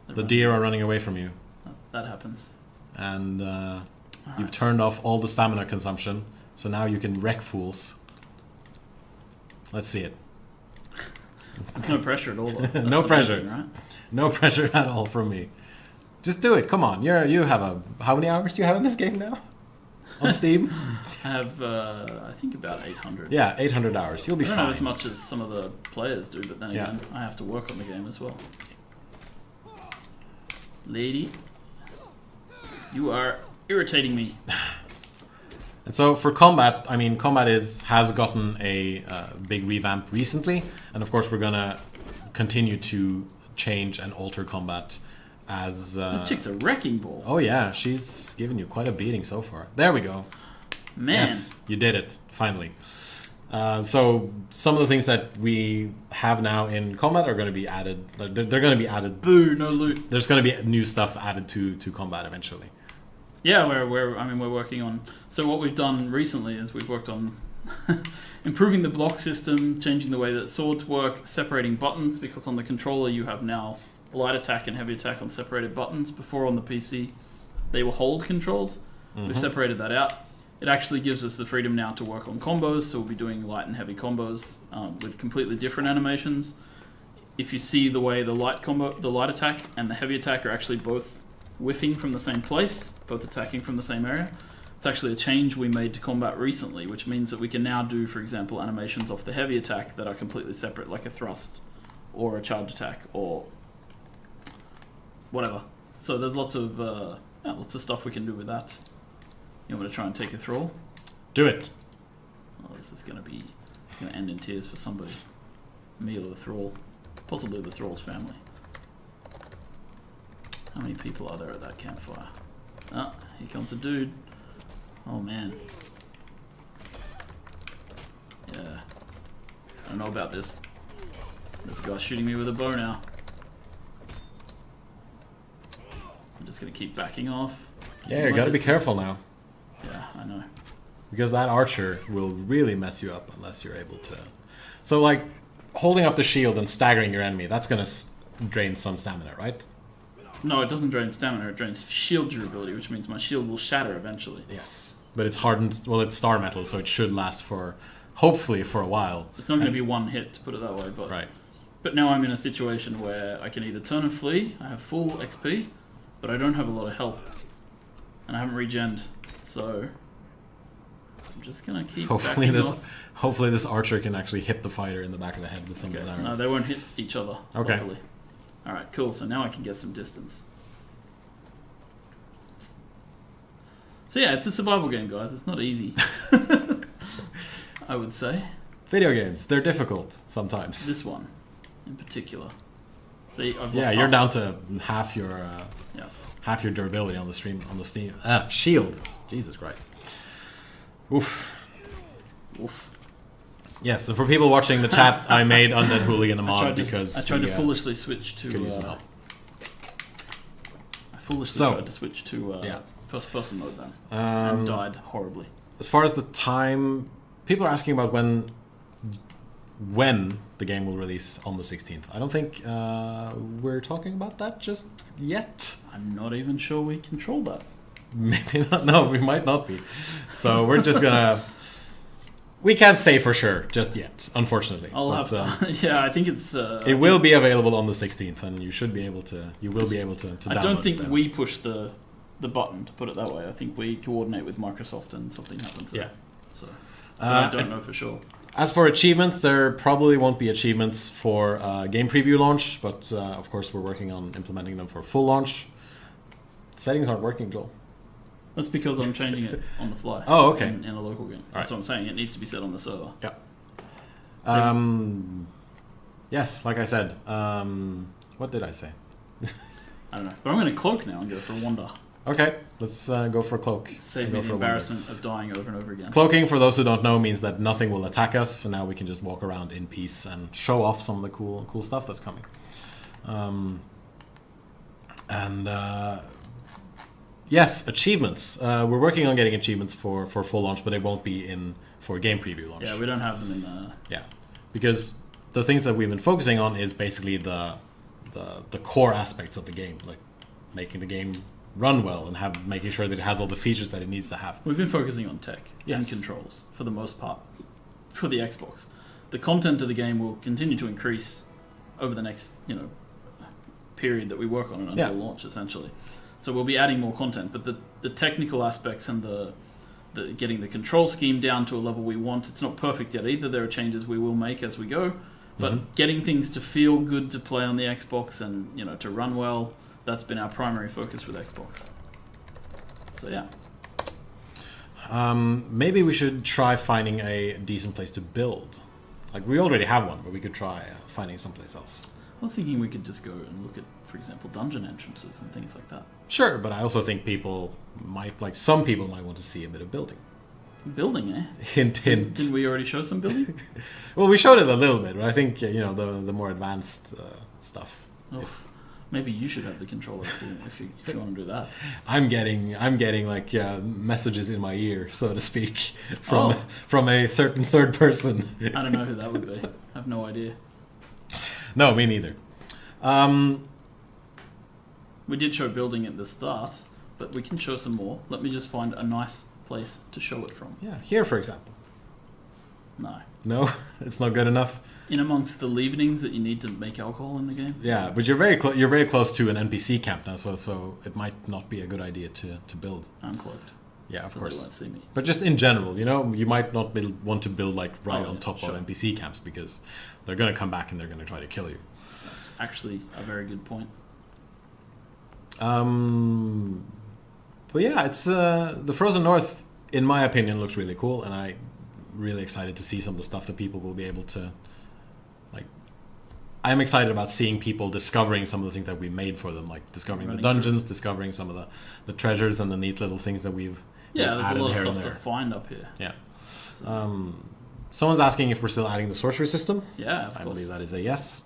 The deer are running away from you. That happens. And you've turned off all the stamina consumption, so now you can wreck fools. Let's see it. There's no pressure at all. No pressure. Thing, right? No pressure at all from me. Just do it. Come on. You have how many hours do you have in this game now? On Steam? I have, I think about 800. Yeah, 800 hours. You'll be fine. I don't have as much as some of the players do, but then again, I have to work on the game as well. Lady, you are irritating me. And so for combat, I mean, combat has gotten a big revamp recently, and of course we're gonna continue to change and alter combat as... This chick's a wrecking ball. Oh yeah, she's given you quite a beating so far. There we go. Man. Yes, you did it, finally. So some of the things that we have now in combat are going to be added. They're going to be added. Boo, no loot. There's going to be new stuff added to combat eventually. Yeah, we're working on... So what we've done recently is we've worked on improving the block system, changing the way that swords work, separating buttons, because on the controller you have now light attack and heavy attack on separated buttons. Before on the PC, they were hold controls. We've separated that out. It actually gives us the freedom now to work on combos, so we'll be doing light and heavy combos with completely different animations. If you see the way the light attack and the heavy attack are actually both whiffing from the same place, both attacking from the same area, it's actually a change we made to combat recently, which means that we can now do, for example, animations off the heavy attack that are completely separate, like a thrust or a charge attack, or whatever. So there's lots of stuff we can do with that. You want me to try and take a thrall? Do it. Oh, this is going to end in tears for somebody. Me or the thrall. Possibly the thrall's family. How many people are there at that campfire? Ah, here comes a dude. Oh man. Yeah. I don't know about this. There's a guy shooting me with a bow now. I'm just going to keep backing off. Yeah, you got to be careful now. Yeah, I know. Because that archer will really mess you up unless you're able to... So, like, holding up the shield and staggering your enemy, that's going to drain some stamina, right? No, it doesn't drain stamina, it drains shield durability, which means my shield will shatter eventually. Yes. But it's hardened... Well, it's star metal, so it should last for... Hopefully for a while. It's not going to be one hit, to put it that way, but... Right. But now I'm in a situation where I can either turn and flee, I have full XP, but I don't have a lot of health. And I haven't regened, so... I'm just going to keep Hopefully this archer can actually hit the fighter in the back of the head with some of his arrows. No, they won't hit each other, okay. Hopefully. Alright, cool, so now I can get some distance. So yeah, it's a survival game, guys. It's not easy. I would say. Video games, they're difficult sometimes. This one, in particular. See, I've lost you're down to half your durability on the Steam. Shield. Jesus Christ. Oof. Oof. Yes, and for people watching the chat, I made Undead Hooligan a mod because I tried to foolishly switch to. Tried to switch to first-person mode then, and died horribly. As far as the time, people are asking about when the game will release on the 16th. I don't think we're talking about that just yet. I'm not even sure we control that. Maybe not. No, we might not be. So we're just gonna. We can't say for sure just yet, unfortunately. Yeah, I think it's. It will be available on the 16th, and you should be able to. You will be able to download. I don't think we push the button, to put it that way. I think we coordinate with Microsoft, and something happens. Yeah. So I don't know for sure. As for achievements, there probably won't be achievements for game preview launch, but of course we're working on implementing them for full launch. Settings aren't working, Joel. That's because I'm changing it on the fly. Oh, okay. In a local game. That's what I'm saying. It needs to be set on the server. Yeah. Yes, like I said. What did I say? I don't know. But I'm going to cloak now and go for a wander. Okay, let's go for a cloak. Save me the embarrassment of dying over and over again. Cloaking, for those who don't know, means that nothing will attack us, so now we can just walk around in peace and show off some of the cool stuff that's coming. Yes, achievements. We're working on getting achievements for full launch, but they won't be in for game preview launch. Yeah, we don't have them in the... Yeah, because the things that we've been focusing on is basically the core aspects of the game, like making the game run well and making sure that it has all the features that it needs to have. We've been focusing on tech and controls for the most part for the Xbox. The content of the game will continue to increase over the next period that we work on it until launch, essentially. So we'll be adding more content, but the technical aspects and the getting the control scheme down to a level we want, it's not perfect yet either. There are changes we will make as we go, but getting things to feel good to play on the Xbox and to run well, that's been our primary focus with Xbox. So yeah. Maybe we should try finding a decent place to build. Like, we already have one, but we could try finding someplace else. I was thinking we could just go and look at, for example, dungeon entrances and things like that. Sure, but I also think some people might want to see a bit of building. Building, eh? Hint, hint. Didn't we already show some building? Well, we showed it a little bit, but I think the more advanced stuff. Oh, maybe you should have the controller if you want to do that. I'm getting like messages in my ear, so to speak, from a certain third person. I don't know who that would be. I have no idea. No, me neither. We did show building at the start, but we can show some more. Let me just find a nice place to show it from. Yeah, here, for example. No, it's not good enough. In amongst the leavenings that you need to make alcohol in the game. Yeah, but you're very close to an NPC camp now, so it might not be a good idea to build. Uncloaked. Yeah, of so course. they won't see me. But just in general, you know, you might not want to build like right on top sure. of NPC camps because they're going to come back and they're going to try to kill you. That's actually a very good point. But yeah, it's the Frozen North, in my opinion, looks really cool, and I'm really excited to see some of the stuff that people will be able to like. I'm excited about seeing people discovering some of the things that we made for them, like discovering the dungeons, discovering some of the treasures and the neat little things that we've there's a lot of here stuff to find up here. Yeah. So. Someone's asking if we're still adding the sorcery system. Yeah, of I course. believe that is a yes.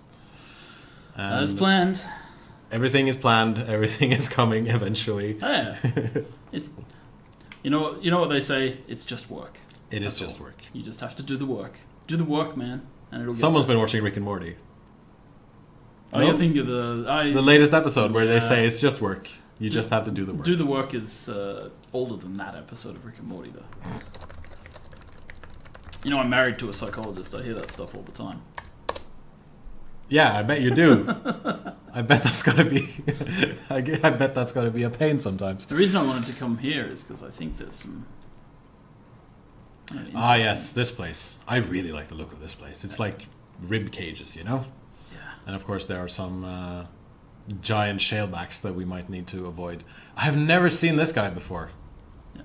As planned. Everything is planned. Everything is coming eventually. Oh, yeah. It's you know what they say. It's just work. It is just work. You just have to do the work. Do the work, man, and it'll. Someone's been watching Rick and Morty. Oh, you're thinking of the latest episode where they say it's just work. You just have to do the work. Do the work is older than that episode of Rick and Morty, though. You know, I'm married to a psychologist. I hear that stuff all the time. Yeah, I bet you do. I bet that's gotta be. I bet that's gotta be a pain sometimes. The reason I wanted to come here is because I think there's some. Yes, this place. I really like the look of this place. It's like rib cages, you know. Yeah. And of course, there are some giant shalebacks that we might need to avoid. I have never seen this guy before. Yeah.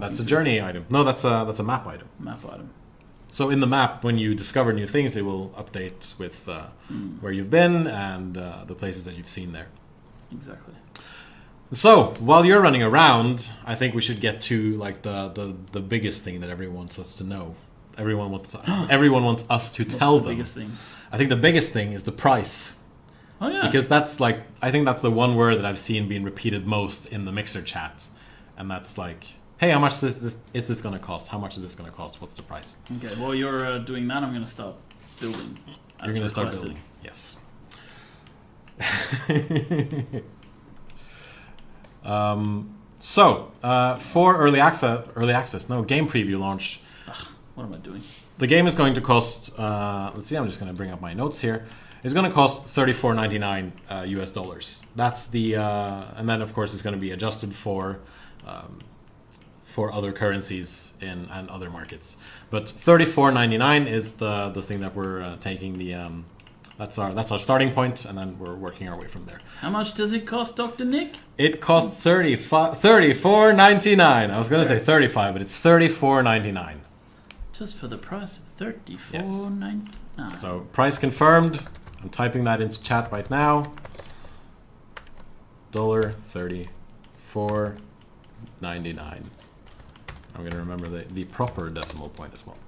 That's a journey item. No, that's a map item. Map item. So in the map, when you discover new things, it will update with where you've been and the places that you've seen there. Exactly. So while you're running around, I think we should get to like the biggest thing that everyone wants us to know. Everyone wants us to tell them. Biggest thing? I think the biggest thing is the price. Oh yeah. Because that's like I think that's the one word that I've seen being repeated most in the Mixer chat, and that's like, hey, how much is this going to cost? How much is this going to cost? What's the price? Okay, while you're doing that, I'm going to start building. You're going to start building. Yes. For early access, no, game preview launch. What am I doing? The game is going to cost, let's see, I'm just going to bring up my notes here. It's going to cost $34.99 US dollars. That's the, and then of course it's going to be adjusted for other currencies and other markets. But $34.99 is the thing that we're taking the, that's our starting point, and then we're working our way from there. How much does it cost, Dr. Nick? It costs $34.99. I was going to say 35, but it's $34.99. Just for the price of $34.99. Yes. So price confirmed. I'm typing that into chat right now. $34.99. I'm going to remember the proper decimal point as well.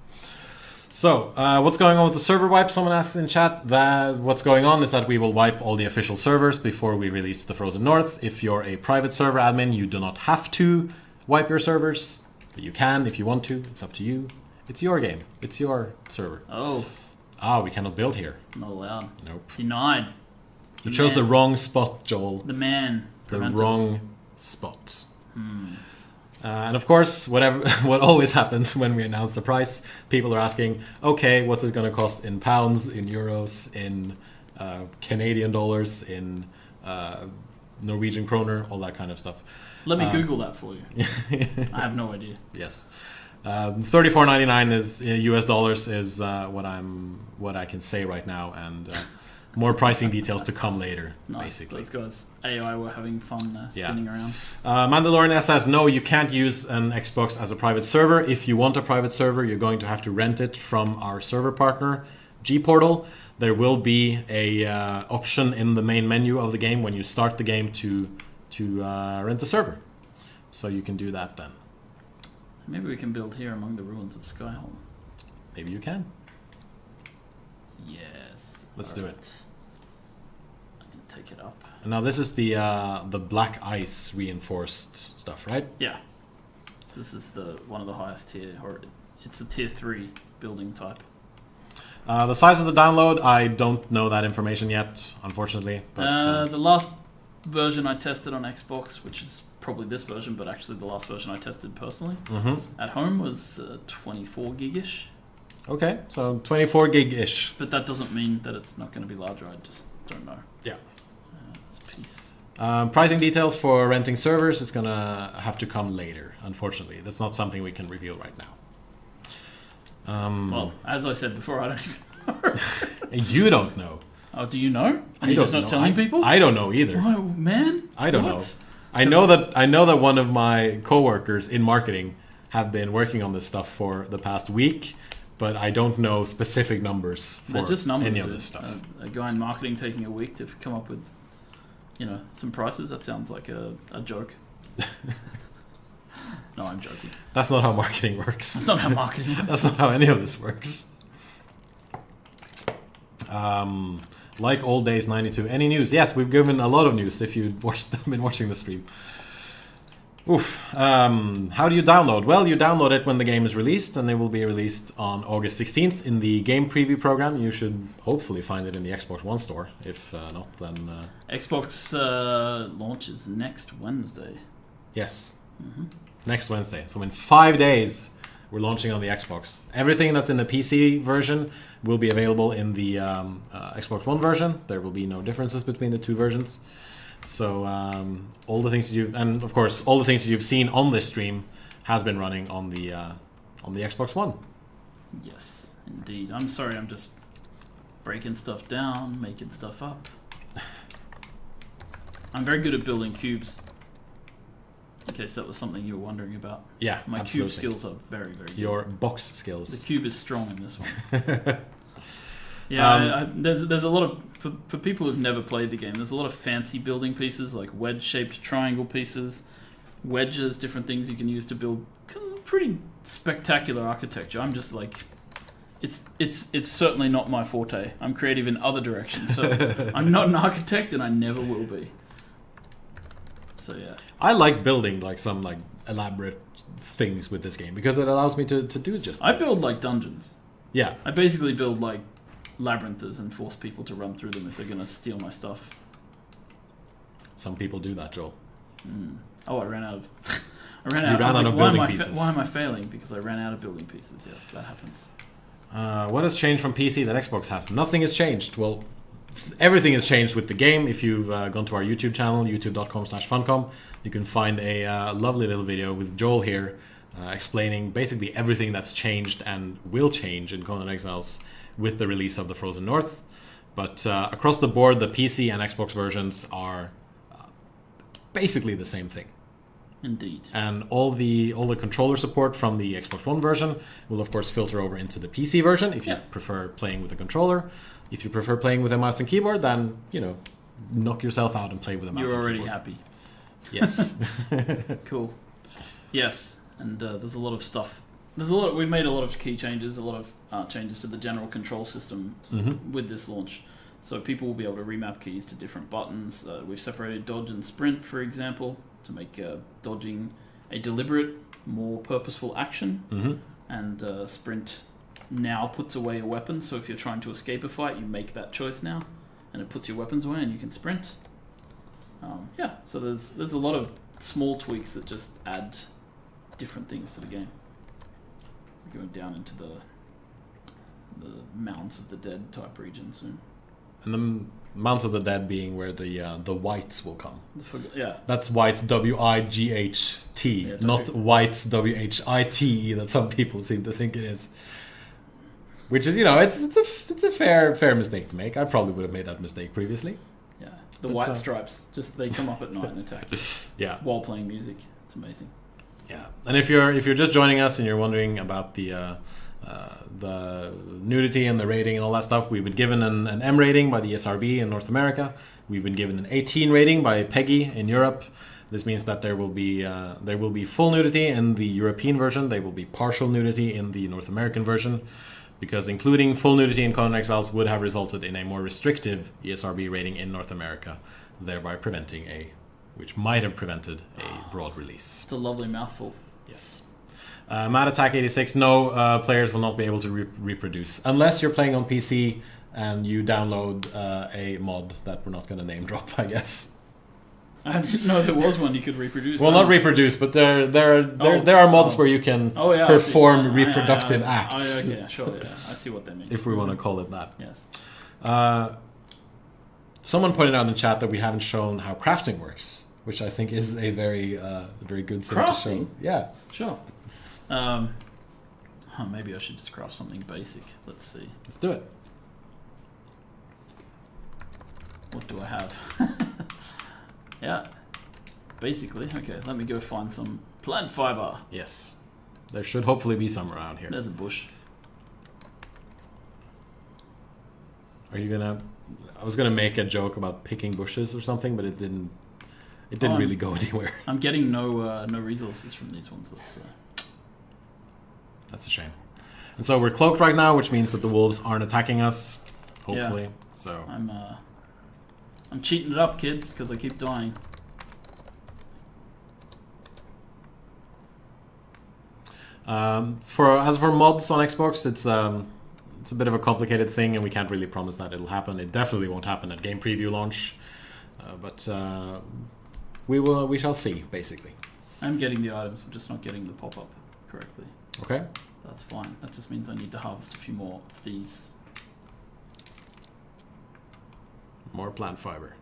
So, what's going on with the server wipe? Someone asked in chat that what's going on is that we will wipe all the official servers before we release the Frozen North. If you're a private server admin, you do not have to wipe your servers, but you can if you want to. It's up to you. It's your game. It's your server. Oh. We cannot build here. Not allowed. Nope. Denied. You chose the wrong spot, Joel. The man. The wrong spot. And of course, what always happens when we announce the price, people are asking, okay, what's it going to cost in pounds, in euros, in Canadian dollars, in Norwegian kroner, all that kind of stuff. Let me Google that for you. I have no idea. Yes. $34.99 is US dollars is what I can say right now, and more pricing details to come later. Nice. Basically. Those guys, AI, were having fun spinning around. Mandalorian S says, no, you can't use an Xbox as a private server. If you want a private server, you're going to have to rent it from our server partner, G-Portal. There will be a option in the main menu of the game when you start the game to rent a server. So you can do that then. Maybe we can build here among the ruins of Skyholm. Maybe you can. Yes. Let's do it. I can take it up. And now this is the black ice reinforced stuff, right? Yeah. So this is one of the highest tier, or it's a tier 3 building type. The size of the download, I don't know that information yet, unfortunately. But, the last version I tested on Xbox, which is probably this version, but actually the last version I tested personally at home was 24 gig-ish. Okay, so 24 gig-ish. But that doesn't mean that it's not going to be larger. I just don't know. Yeah. It's a piece. Pricing details for renting servers is gonna have to come later. Unfortunately, that's not something we can reveal right now. Well, as I said before, I don't even know. You don't know. Oh, do you know? I You're don't just not know. telling people? I don't know either. Oh, man. I don't What? know. I know that one of my coworkers in marketing have been working on this stuff for the past week, but I don't know specific numbers for They're just numbers, any of dude. this stuff. A guy in marketing taking a week to come up with, some prices. That sounds like a joke. No, I'm joking. That's not how marketing works. That's not how marketing works. That's not how any of this works. Like old days 92. Any news? Yes, we've given a lot of news if you've been watching the stream. Oof. How do you download? Well, you download it when the game is released, and it will be released on August 16th in the game preview program. You should hopefully find it in the Xbox One store. If not, then... Xbox launches next Wednesday. Yes. Next Wednesday. So in 5 days, we're launching on the Xbox. Everything that's in the PC version will be available in the Xbox One version. There will be no differences between the two versions. So all the things and of course all the things that you've seen on this stream has been running on the Xbox One. Yes, indeed. I'm sorry, I'm just breaking stuff down, making stuff up. I'm very good at building cubes. In case that was something you were wondering about. Yeah, my absolutely. cube skills are very, very good. Your box skills. The cube is strong in this one. Yeah, there's a lot of for people who've never played the game. There's a lot of fancy building pieces like wedge-shaped triangle pieces, wedges, different things you can use to build pretty spectacular architecture. I'm just like, it's certainly not my forte. I'm creative in other directions, so I'm not an architect and I never will be. So yeah, I like building like some like elaborate things with this game because it allows me to do it just. I build like dungeons. Yeah, I basically build like labyrinths and force people to run through them if they're going to steal my stuff. Some people do that, Joel. Oh, I ran out of... You ran out of building pieces. Why am I failing? Because I ran out of building pieces. Yes, that happens. What has changed from PC that Xbox has? Nothing has changed. Well, everything has changed with the game. If you've gone to our YouTube channel, youtube.com/funcom, you can find a lovely little video with Joel here explaining basically everything that's changed and will change in Conan Exiles with the release of the Frozen North. But across the board, the PC and Xbox versions are basically the same thing. Indeed. And all the controller support from the Xbox One version will of course filter over into the PC version if you prefer playing with a controller. If you prefer playing with a mouse and keyboard, then, knock yourself out and play with a mouse and keyboard. You're already happy. Yes. Cool. Yes, and there's a lot of stuff. We've made a lot of key changes, a lot of changes to the general control system with this launch. So people will be able to remap keys to different buttons. We've separated dodge and sprint, for example, to make dodging a deliberate, more purposeful action. And sprint now puts away a weapon. So if you're trying to escape a fight, you make that choice now, and it puts your weapons away, and you can sprint. So there's a lot of small tweaks that just add different things to the game. We're going down into the Mountains of the Dead type region soon. And the Mountains of the Dead being where the whites will come. Yeah. That's whites WIGHT, not whites WHITE that some people seem to think it is. Which is, it's a fair mistake to make. I probably would have made that mistake previously. Yeah. The white stripes, they come up at night and attack you. Yeah. While playing music. It's amazing. Yeah. And if you're just joining us and you're wondering about the nudity and the rating and all that stuff, we've been given an M rating by the ESRB in North America. We've been given an 18 rating by PEGI in Europe. This means that there will be full nudity in the European version. There will be partial nudity in the North American version, because including full nudity in Conan Exiles would have resulted in a more restrictive ESRB rating in North America, thereby which might have prevented a broad release. It's a lovely mouthful. Yes. Mad Attack 86, no, players will not be able to reproduce. Unless you're playing on PC and you download a mod that we're not going to name drop, I guess. I didn't know there was one you could reproduce. Well, not reproduce, but there are mods where you can perform reproductive acts. Okay, sure, yeah. I see what they mean. If we want to call it that. Yes. Someone pointed out in the chat that we haven't shown how crafting works, which I think is a very good thing to show. Yeah. Sure. Maybe I should just craft something basic. Let's see. Let's do it. What do I have? Yeah. Basically, okay, let me go find some plant fiber. Yes. There should hopefully be some around here. There's a bush. Are you gonna... I was gonna make a joke about picking bushes or something, but it didn't really go anywhere. I'm getting no resources from these ones though, so... That's a shame. And so we're cloaked right now, which means that the wolves aren't attacking us, hopefully. Yeah. So I'm cheating it up, kids, because I keep dying. As for mods on Xbox, it's a bit of a complicated thing, and we can't really promise that it'll happen. It definitely won't happen at game preview launch, but we shall see. Basically, I'm getting the items. I'm just not getting the pop-up correctly. Okay, that's fine. That just means I need to harvest a few more of these. More plant fiber.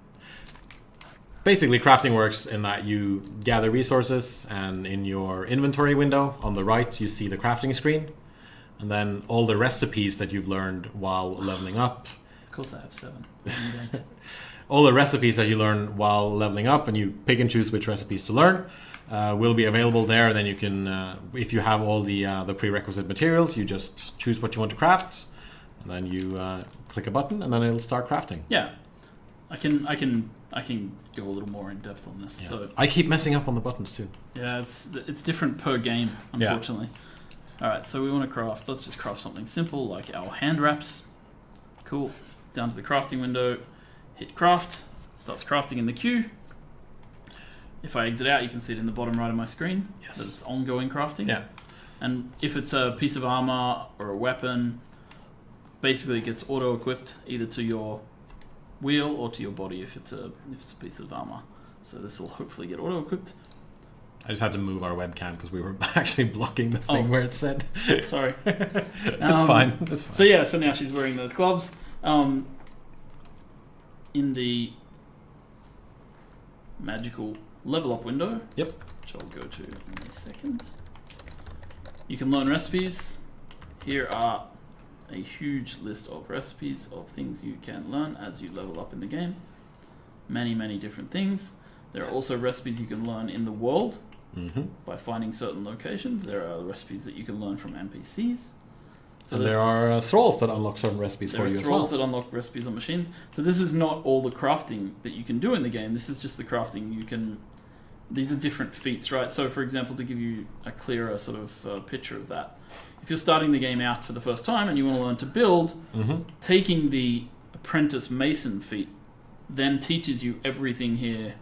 Basically, crafting works in that you gather resources, and in your inventory window on the right, you see the crafting screen. And then all the recipes that you've learned while leveling up. Of course I have 7. All the recipes that you learn while leveling up, and you pick and choose which recipes to learn, will be available there. And then you can, if you have all the prerequisite materials, you just choose what you want to craft. And then you click a button, and then it'll start crafting. Yeah. I can go a little more in depth on this. Yeah. So I keep messing up on the buttons too. Yeah, it's different per game, unfortunately. Yeah. All right, so we want to craft. Let's just craft something simple like our hand wraps. Cool. Down to the crafting window, hit craft. It starts crafting in the queue. If I exit out, you can see it in the bottom right of my screen. Yes. That it's ongoing crafting. Yeah. And if it's a piece of armor or a weapon, basically it gets auto-equipped either to your wheel or to your body if it's a piece of armor. So this will hopefully get auto-equipped. I just had to move our webcam because we were actually blocking the thing where it said. Sorry. That's fine. That's fine. So yeah, so now she's wearing those gloves. In the magical level up window, yep, which I'll go to in a second, you can learn recipes. Here are a huge list of recipes of things you can learn as you level up in the game. Many, many different things. There are also recipes you can learn in the world by finding certain locations. There are recipes that you can learn from NPCs. So and there are thralls that unlock certain recipes for you as well. There are thralls that unlock recipes on machines. So this is not all the crafting that you can do in the game. This is just the crafting you can... These are different feats, right? So for example, to give you a clearer sort of picture of that, if you're starting the game out for the first time and you want to learn to build, taking the apprentice mason feat then teaches you everything here.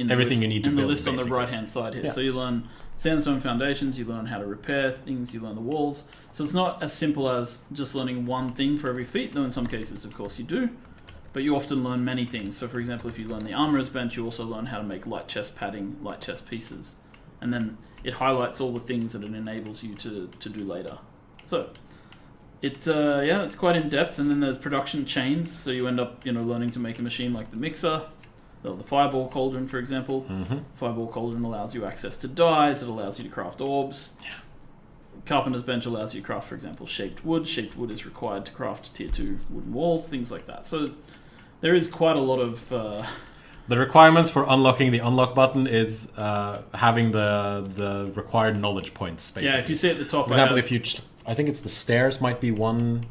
Everything you need to build. In the list on the right-hand side here. Yeah. So you learn sandstone foundations, you learn how to repair things, you learn the walls. So it's not as simple as just learning one thing for every feat, though in some cases, of course, you do. But you often learn many things. So for example, if you learn the armorer's bench, you also learn how to make light chest padding, light chest pieces. And then it highlights all the things that it enables you to do later. So it's quite in depth. And then there's production chains. So you end up learning to make a machine like the mixer, the fireball cauldron, for example. Fireball cauldron allows you access to dyes. It allows you to craft orbs. Yeah. Carpenter's bench allows you to craft, for example, shaped wood. Shaped wood is required to craft tier 2 wooden walls, things like that. So there is quite a lot of... The requirements for unlocking the unlock button is having the required knowledge points, basically. Yeah, if you see at the top... For example, I think it's the stairs might be one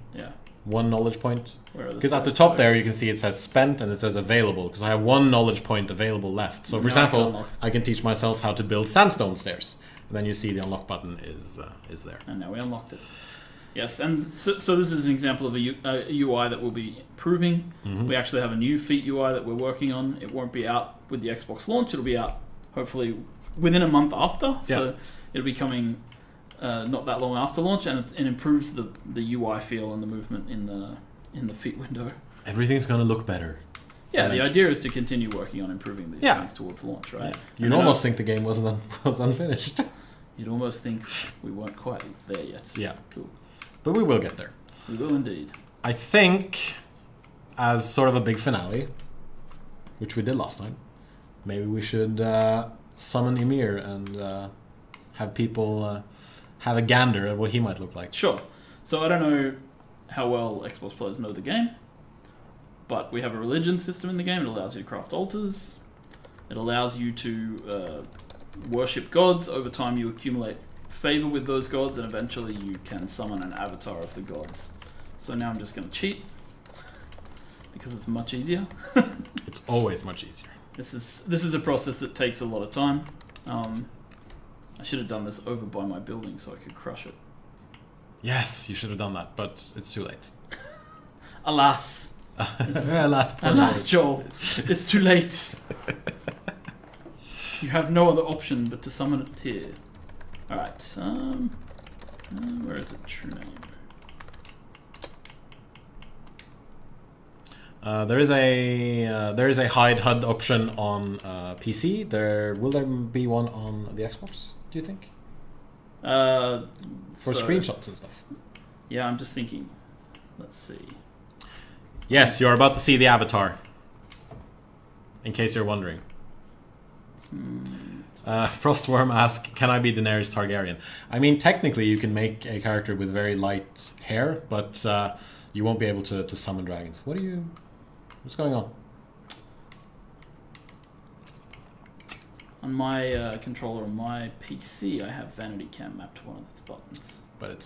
knowledge point. Because at the top there you can see it says spent and it says available, because I have one knowledge point available left. So for example, I can teach myself how to build sandstone stairs. And then you see the unlock button is there. And now we unlocked it. Yes, and so this is an example of a UI that we'll be improving. We actually have a new feat UI that we're working on. It won't be out with the Xbox launch. It'll be out hopefully within a month after. Yeah. So it'll be coming not that long after launch, and it improves the UI feel and the movement in the feat window. Everything's going to look better. Yeah, the idea is to continue working on improving these things towards launch, right? Yeah. You'd almost think the game was unfinished. You'd almost think we weren't quite there yet. Yeah. Cool. But we will get there. We will indeed. I think as sort of a big finale, which we did last time, maybe we should summon Ymir and have people have a gander at what he might look like. Sure. So I don't know how well Xbox players know the game, but we have a religion system in the game. It allows you to craft altars. It allows you to worship gods. Over time you accumulate favor with those gods, and eventually you can summon an avatar of the gods. So now I'm just going to cheat, because it's much easier. It's always much easier. This is a process that takes a lot of time. I should have done this over by my building so I could crush it. Yes, you should have done that, but it's too late. Alas. Alas, Joel. It's too late. You have no other option but to summon it here. Alright, where is it? True name. There is a hide HUD option on PC. Will there be one on the Xbox? Do you think? For screenshots and stuff. Yeah, I'm just thinking. Let's see. Yes, you're about to see the avatar. In case you're wondering. Frostworm asks, can I be Daenerys Targaryen? I mean, technically you can make a character with very light hair, but you won't be able to summon dragons. What's going on? On my controller on my PC, I have Vanity Cam mapped to one of these buttons. But it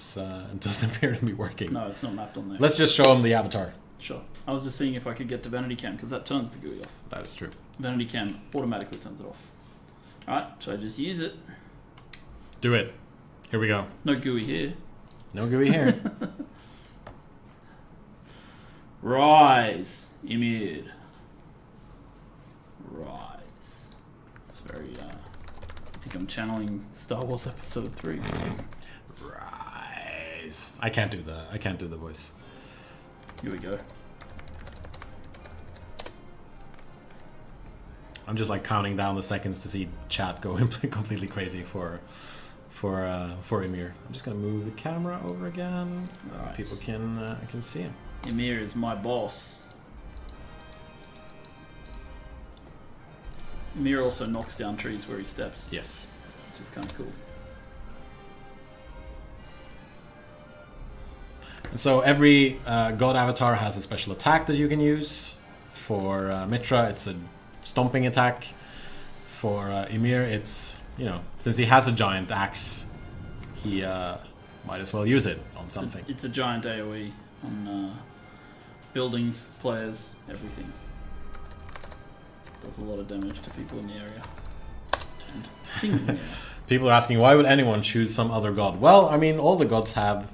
doesn't appear to be working. No, it's not mapped on there. Let's just show him the avatar. Sure. I was just seeing if I could get to Vanity Cam, because that turns the GUI off. That is true. Vanity Cam automatically turns it off. Alright, so I just use it. Do it. Here we go. No GUI here. No GUI here. Rise, Ymir. Rise. It's very, I think I'm channeling Star Wars Episode 3. Rise. I can't do the voice. Here we go. I'm just like counting down the seconds to see chat go completely crazy for Ymir. I'm just gonna move the camera over again. Right. People can see him. Ymir is my boss. Ymir also knocks down trees where he steps. Yes. Which is kind of cool. And so every god avatar has a special attack that you can use. For Mitra, it's a stomping attack. For Ymir, it's, since he has a giant axe, he might as well use it on something. It's a giant AoE on buildings, players, everything. Does a lot of damage to people in the area. And things in the area. People are asking, why would anyone choose some other god? Well, I mean, all the gods have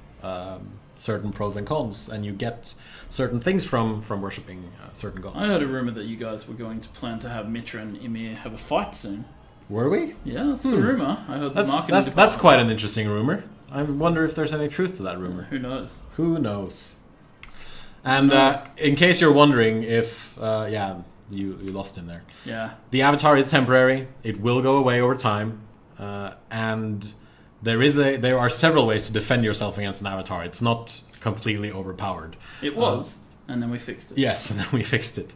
certain pros and cons, and you get certain things from worshipping certain gods. I heard a rumor that you guys were going to plan to have Mitra and Ymir have a fight soon. Were we? Yeah, that's the rumor. I heard the marketing that's quite an interesting rumor. I wonder if there's any truth to that rumor. Who knows? Who knows? And in case you're wondering if, you lost him there. Yeah. The avatar is temporary. It will go away over time, and there are several ways to defend yourself against an avatar. It's not completely overpowered. It was, and then we fixed it. Yes, and then we fixed it.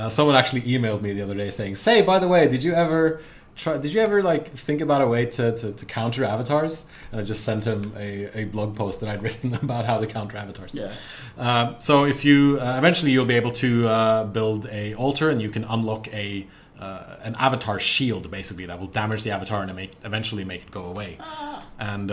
Someone actually emailed me the other day saying, "Say, by the way, did you ever think about a way to counter avatars?" And I just sent him a blog post that I'd written about how to counter avatars. Yeah. So if you eventually you'll be able to build a altar, and you can unlock an avatar shield, basically, that will damage the avatar and eventually make it go away. And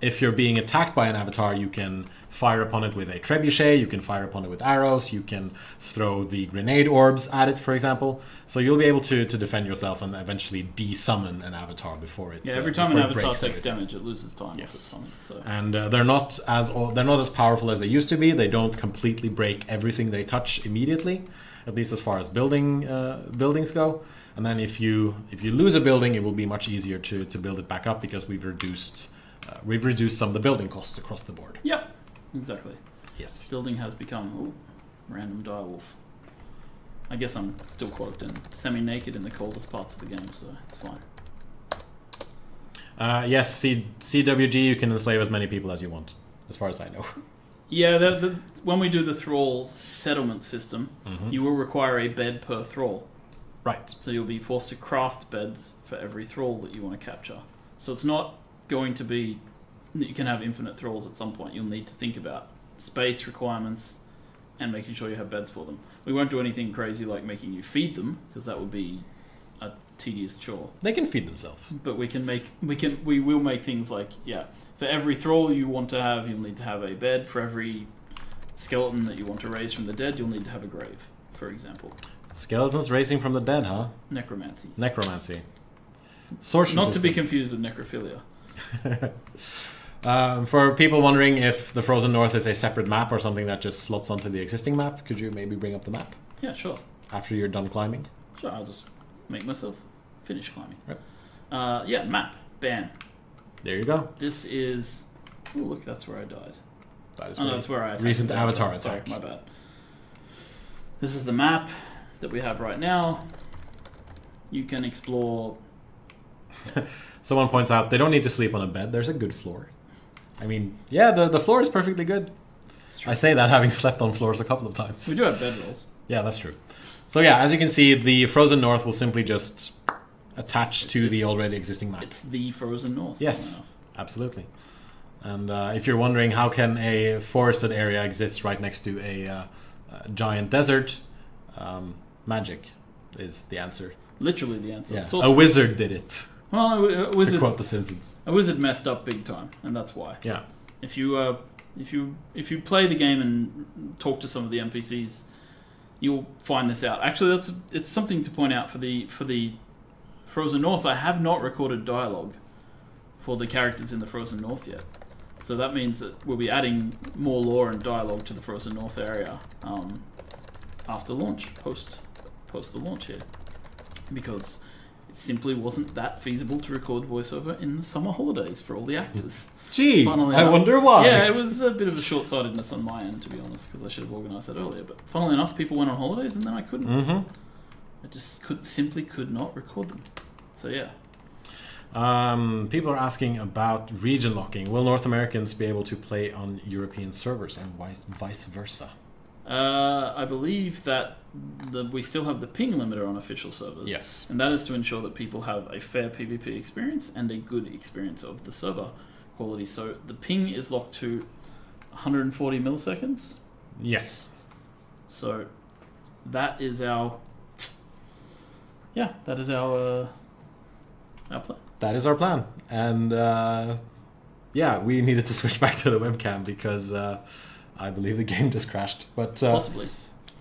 if you're being attacked by an avatar, you can fire upon it with a trebuchet, you can fire upon it with arrows, you can throw the grenade orbs at it, for example. So you'll be able to defend yourself and eventually de-summon an avatar before it. Yeah, every time an avatar takes everything. damage, it loses time. Yes. Summoned, so. And they're not as powerful as they used to be. They don't completely break everything they touch immediately, at least as far as buildings go. And then if you lose a building, it will be much easier to build it back up, because we've reduced some of the building costs across the board. Yep, exactly. Yes. Building has become random direwolf. I guess I'm still cloaked and semi-naked in the coldest parts of the game, so it's fine. Yes, CWG, you can enslave as many people as you want, as far as I know. Yeah, when we do the thrall settlement system, you will require a bed per thrall. Right. So you'll be forced to craft beds for every thrall that you want to capture. So it's not going to be that you can have infinite thralls at some point. You'll need to think about space requirements and making sure you have beds for them. We won't do anything crazy like making you feed them, because that would be a tedious chore. They can feed themselves. But we will make things like, for every thrall you want to have, you'll need to have a bed. For every skeleton that you want to raise from the dead, you'll need to have a grave, for example. Skeletons raising from the dead, huh? Necromancy. Sorcery Not system. to be confused with necrophilia. For people wondering if the Frozen North is a separate map or something that just slots onto the existing map, could you maybe bring up the map? Yeah, sure. After you're done climbing? Sure, I'll just make myself finish climbing. Right. Map. Bam. There you go. This is... Oh, look, that's where I died. That is that's where I attacked. recent avatar attack. Sorry, my bad. This is the map that we have right now. You can explore... Someone points out they don't need to sleep on a bed. There's a good floor. I mean, yeah, the floor is perfectly good. I say that having slept on floors a couple of times. We do have bedrolls. Yeah, that's true. So yeah, as you can see, the Frozen North will simply just attach to the already existing map. It's the Frozen North. Yes, absolutely. And if you're wondering how can a forested area exist right next to a giant desert, magic is the answer. Literally the answer. Yeah. A wizard did it. Well, a wizard, to quote The Simpsons. A wizard messed up big time, and that's why. Yeah. If you play the game and talk to some of the NPCs, you'll find this out. Actually, it's something to point out for the Frozen North. I have not recorded dialogue for the characters in the Frozen North yet, so that means that we'll be adding more lore and dialogue to the Frozen North area after launch, post the launch here, because it simply wasn't that feasible to record voiceover in the summer holidays for all the actors. Gee, I wonder why. Yeah, it was a bit of a short-sightedness on my end, to be honest, because I should have organised that earlier. But funnily enough, people went on holidays and then I couldn't. I just simply could not record them. So yeah. People are asking about region locking. Will North Americans be able to play on European servers and vice versa? I believe that we still have the ping limiter on official servers. Yes. And that is to ensure that people have a fair PvP experience and a good experience of the server quality. So the ping is locked to 140 milliseconds. Yes. So that is our... Yeah, that is our plan. That is our plan. And yeah, we needed to switch back to the webcam because... I believe the game just crashed, but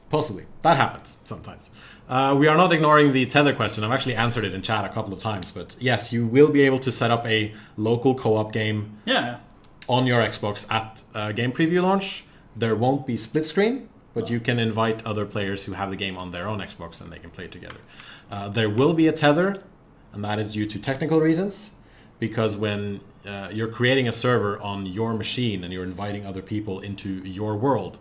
possibly that happens sometimes. We are not ignoring the tether question. I've actually answered it in chat a couple of times, but yes, you will be able to set up a local co-op game on your Xbox at game preview launch. There won't be split screen, but you can invite other players who have the game on their own Xbox and they can play together. There will be a tether, and that is due to technical reasons, because when you're creating a server on your machine and you're inviting other people into your world.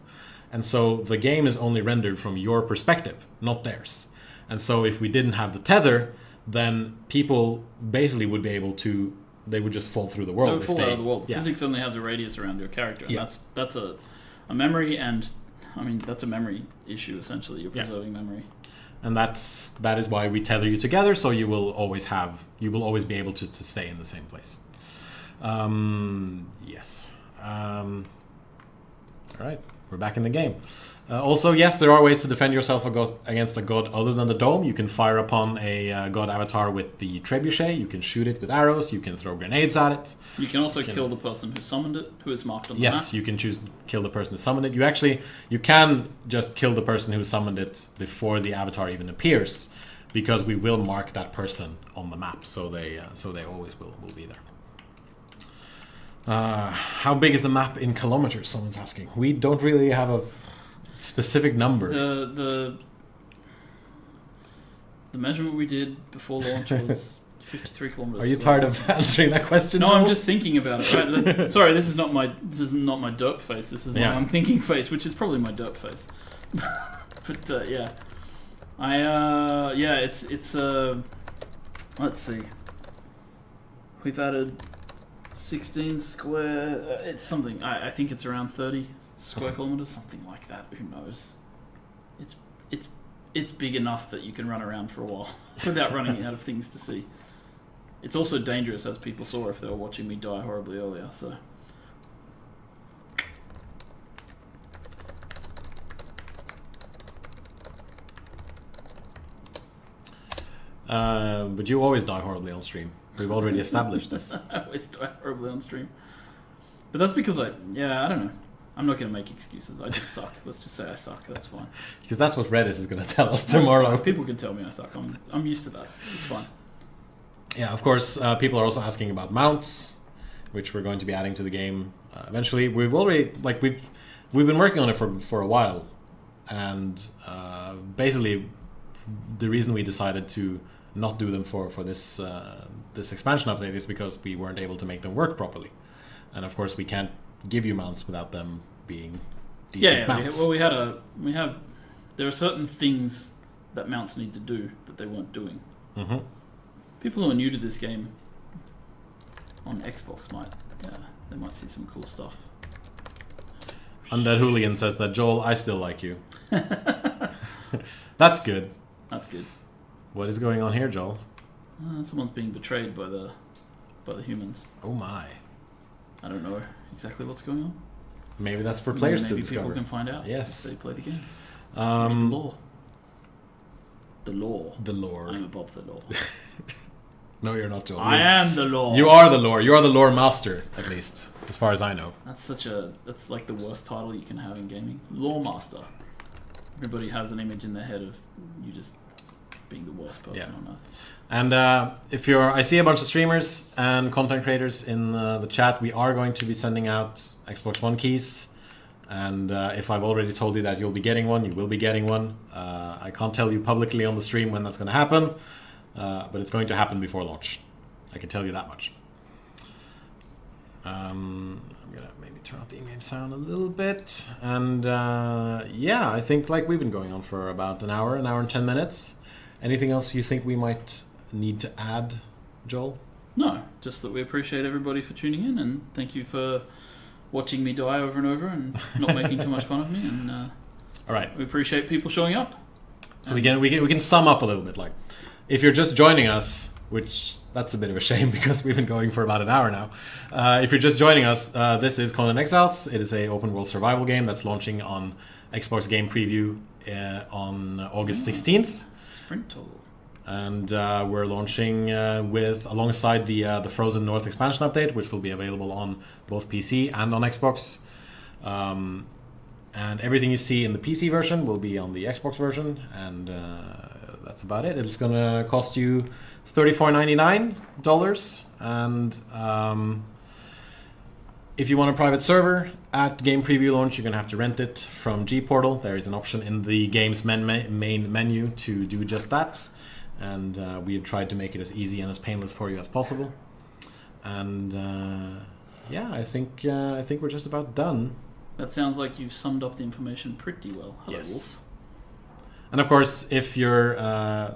And so the game is only rendered from your perspective, not theirs. And so if we didn't have the tether, then people basically would be able to, they would just fall through the world. They would fall out of the world. Yeah. Physics only has a radius around your character. And that's a memory, and I mean, that's a memory issue, essentially. You're preserving memory. And that is why we tether you together, so you will always be able to stay in the same place. Yes. All right, we're back in the game. Also, yes, there are ways to defend yourself against a god other than the dome. You can fire upon a god avatar with the trebuchet. You can shoot it with arrows. You can throw grenades at it. You can also kill the person who summoned it, who is marked on the map. Yes, you can choose to kill the person who summoned it. You can just kill the person who summoned it before the avatar even appears, because we will mark that person on the map, so they always will be there. How big is the map in kilometers? Someone's asking. We don't really have a specific number. The measurement we did before launch was 53 kilometers. Are you tired of answering that question? No, Joel? I'm just thinking about it. Right? Sorry, this is not my derp face. This is my I'm thinking face, which is probably my derp face. But yeah, it's let's see. We've added 16 square. It's something. I think it's around 30 square kilometers, something like that. Who knows? It's big enough that you can run around for a while without running out of things to see. It's also dangerous, as people saw if they were watching me die horribly earlier. So. But you always die horribly on stream. We've already established this. I always die horribly on stream. But that's because I don't know. I'm not going to make excuses. I just suck. Let's just say I suck. That's fine. Because that's what Reddit is going to tell us tomorrow. People can tell me I suck. I'm used to that. It's fine. Yeah, of course, people are also asking about mounts, which we're going to be adding to the game eventually. We've already, we've been working on it for a while. And basically, the reason we decided to not do them for this this expansion update is because we weren't able to make them work properly. And of course, we can't give you mounts without them being decent mounts. There are certain things that mounts need to do that they weren't doing. Mm-hmm. People who are new to this game on Xbox they might see some cool stuff. Undead Hooligan says that, Joel, I still like you. That's good. That's good. What is going on here, Joel? Someone's being betrayed by the humans. Oh my. I don't know exactly what's going on. Maybe that's for players to Maybe discover. people can find out. Yes. If they play the game. The law. The law. The lore. I'm above the law. No, you're not, Joel. I am the law. You are the lore. You are the lore master, at least, as far as I know. That's like the worst title you can have in gaming. Lore master. Everybody has an image in their head of you just being the worst person on earth. And I see a bunch of streamers and content creators in the chat. We are going to be sending out Xbox One keys. And if I've already told you that you'll be getting one, you will be getting one. I can't tell you publicly on the stream when that's going to happen, but it's going to happen before launch. I can tell you that much. I'm going to maybe turn off the in-game sound a little bit. And I think we've been going on for about an hour and 10 minutes. Anything else you think we might need to add, Joel? No, just that we appreciate everybody for tuning in, and thank you for watching me die over and over and not making too much fun of me. And all right, we appreciate people showing up. So we can sum up a little bit. If you're just joining us, which that's a bit of a shame because we've been going for about an hour now. If you're just joining us, this is Conan Exiles. It is a open world survival game that's launching on Xbox Game Preview on August 16th. Sprintle. And we're launching alongside the Frozen North expansion update, which will be available on both PC and on Xbox. And everything you see in the PC version will be on the Xbox version, and that's about it. It's going to cost you $34.99, and if you want a private server at Game Preview launch, you're going to have to rent it from G Portal. There is an option in the game's main menu to do just that. And we have tried to make it as easy and as painless for you as possible. And I think we're just about done. That sounds like you've summed up the information pretty well. Hello, yes. Wolf. And of course, if you're a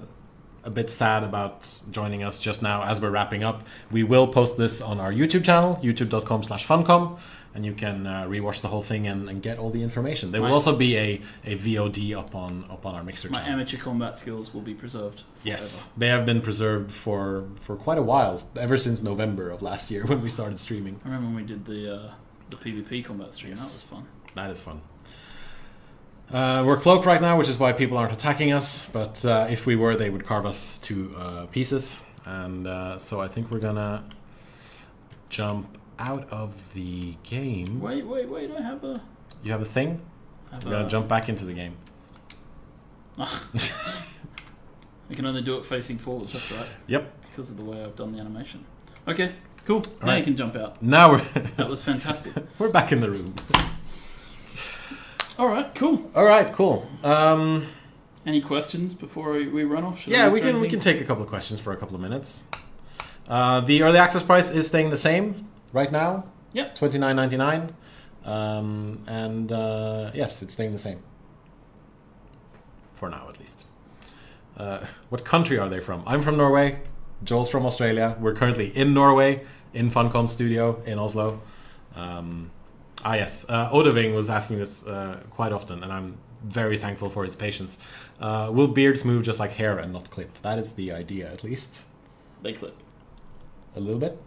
bit sad about joining us just now as we're wrapping up, we will post this on our YouTube channel, youtube.com/funcom. And you can rewatch the whole thing and get all the information. There will also be a VOD up on our Mixer channel. My amateur combat skills will be preserved forever. Yes, they have been preserved for quite a while, ever since November of last year when we started streaming. I remember when we did the PvP combat stream. Yes. That was fun. That is fun. We're cloaked right now, which is why people aren't attacking us. But if we were, they would carve us to pieces. And so I think we're gonna jump out of the game. Wait, I have a... You have a thing? We're going to jump back into the game. I can only do it facing forwards, that's right. Yep. Because of the way I've done the animation. Okay, cool. Now you can jump out. Now we're... That was fantastic. We're back in the room. Alright, cool. Alright, cool. Any questions before we run off? We can take a couple of questions for a couple of minutes. The early access price is staying the same right now. Yes. It's $29.99. Yes, it's staying the same. For now, at least. What country are they from? I'm from Norway. Joel's from Australia. We're currently in Norway. in Funcom Studio in Oslo. Yes, Odoving was asking this quite often, and I'm very thankful for his patience. Will beards move just like hair and not clip? That is the idea, at least. They clip. A little bit?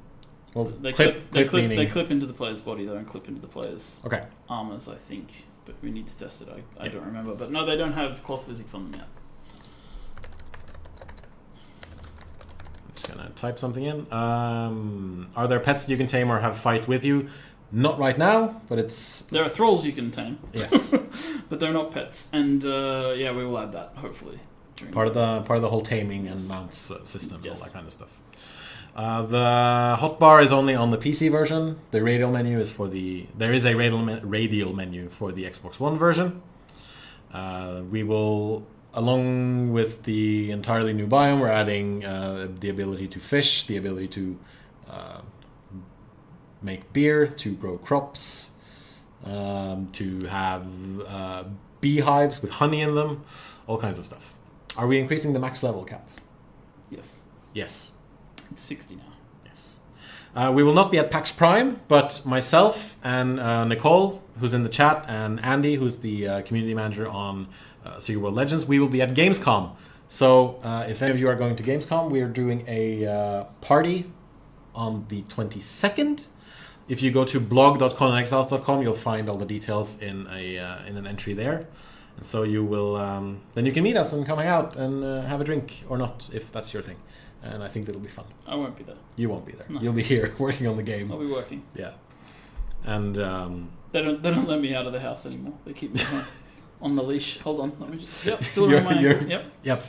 Well, They clip meaning... They clip into the player's body, though, and clip into the player's Okay. armors, I think. But we need to test it. I don't remember. But no, they don't have cloth physics on them yet. I'm just gonna type something in. Are there pets you can tame or have fight with you? Not right now, but it's... There are thralls you can tame. Yes. But they're not pets. And yeah, we will add that, hopefully. Part of the whole taming and mounts system and all that kind of stuff. The hotbar is only on the PC version. The radial menu is for the... There is a radial menu for the Xbox One version. We will, along with the entirely new biome, we're adding the ability to fish, the ability to make beer, to grow crops, to have beehives with honey in them, all kinds of stuff. Are we increasing the max level cap? Yes. Yes. It's 60 now. Yes. We will not be at PAX Prime, but myself and Nicole, who's in the chat, and Andy, who's the community manager on Secret World Legends, we will be at Gamescom. So if any of you are going to Gamescom, we are doing a party on the 22nd. If you go to blog.conanexiles.com, you'll find all the details in an entry there. And so you will then you can meet us and come hang out and have a drink or not, if that's your thing. And I think that'll be fun. I won't be there. You won't be there. No. You'll be here working on the game. I'll be working. Yeah. And they don't let me out of the house anymore. They keep me on the leash. Hold on, let me just... Yep, still around my ankle. Yep.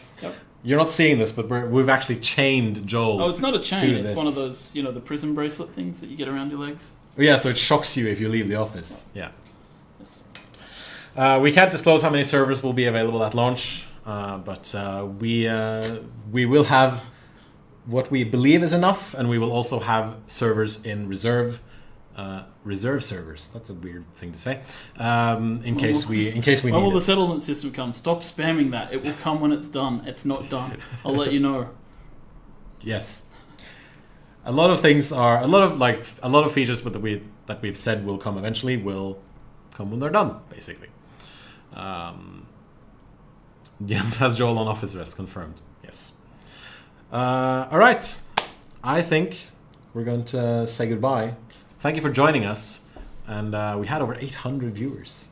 You're not seeing this, but we've actually chained Joel. Oh, it's not a chain. It's this. one of those, the prison bracelet things that you get around your legs. Oh, yeah, so it shocks you if you leave the office. Yeah. Yes. We can't disclose how many servers will be available at launch, but we will have what we believe is enough, and we will also have servers in reserve servers. That's a weird thing to say. In case we need when will it. the settlement system come? Stop spamming that. It will come when it's done. It's not done. I'll let you know. Yes. A lot of features that we've said will come eventually will come when they're done, basically. Jens has Joel on office arrest, confirmed. Yes. All right. I think we're going to say goodbye. Thank you for joining us. And we had over 800 viewers,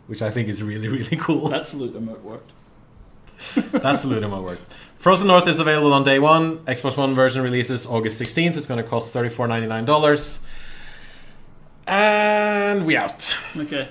which I think is really, really cool. That salute emote worked. That salute emote worked. Frozen North is available on day one. Xbox One version releases August 16th. It's going to cost $34.99. And we out. Okay.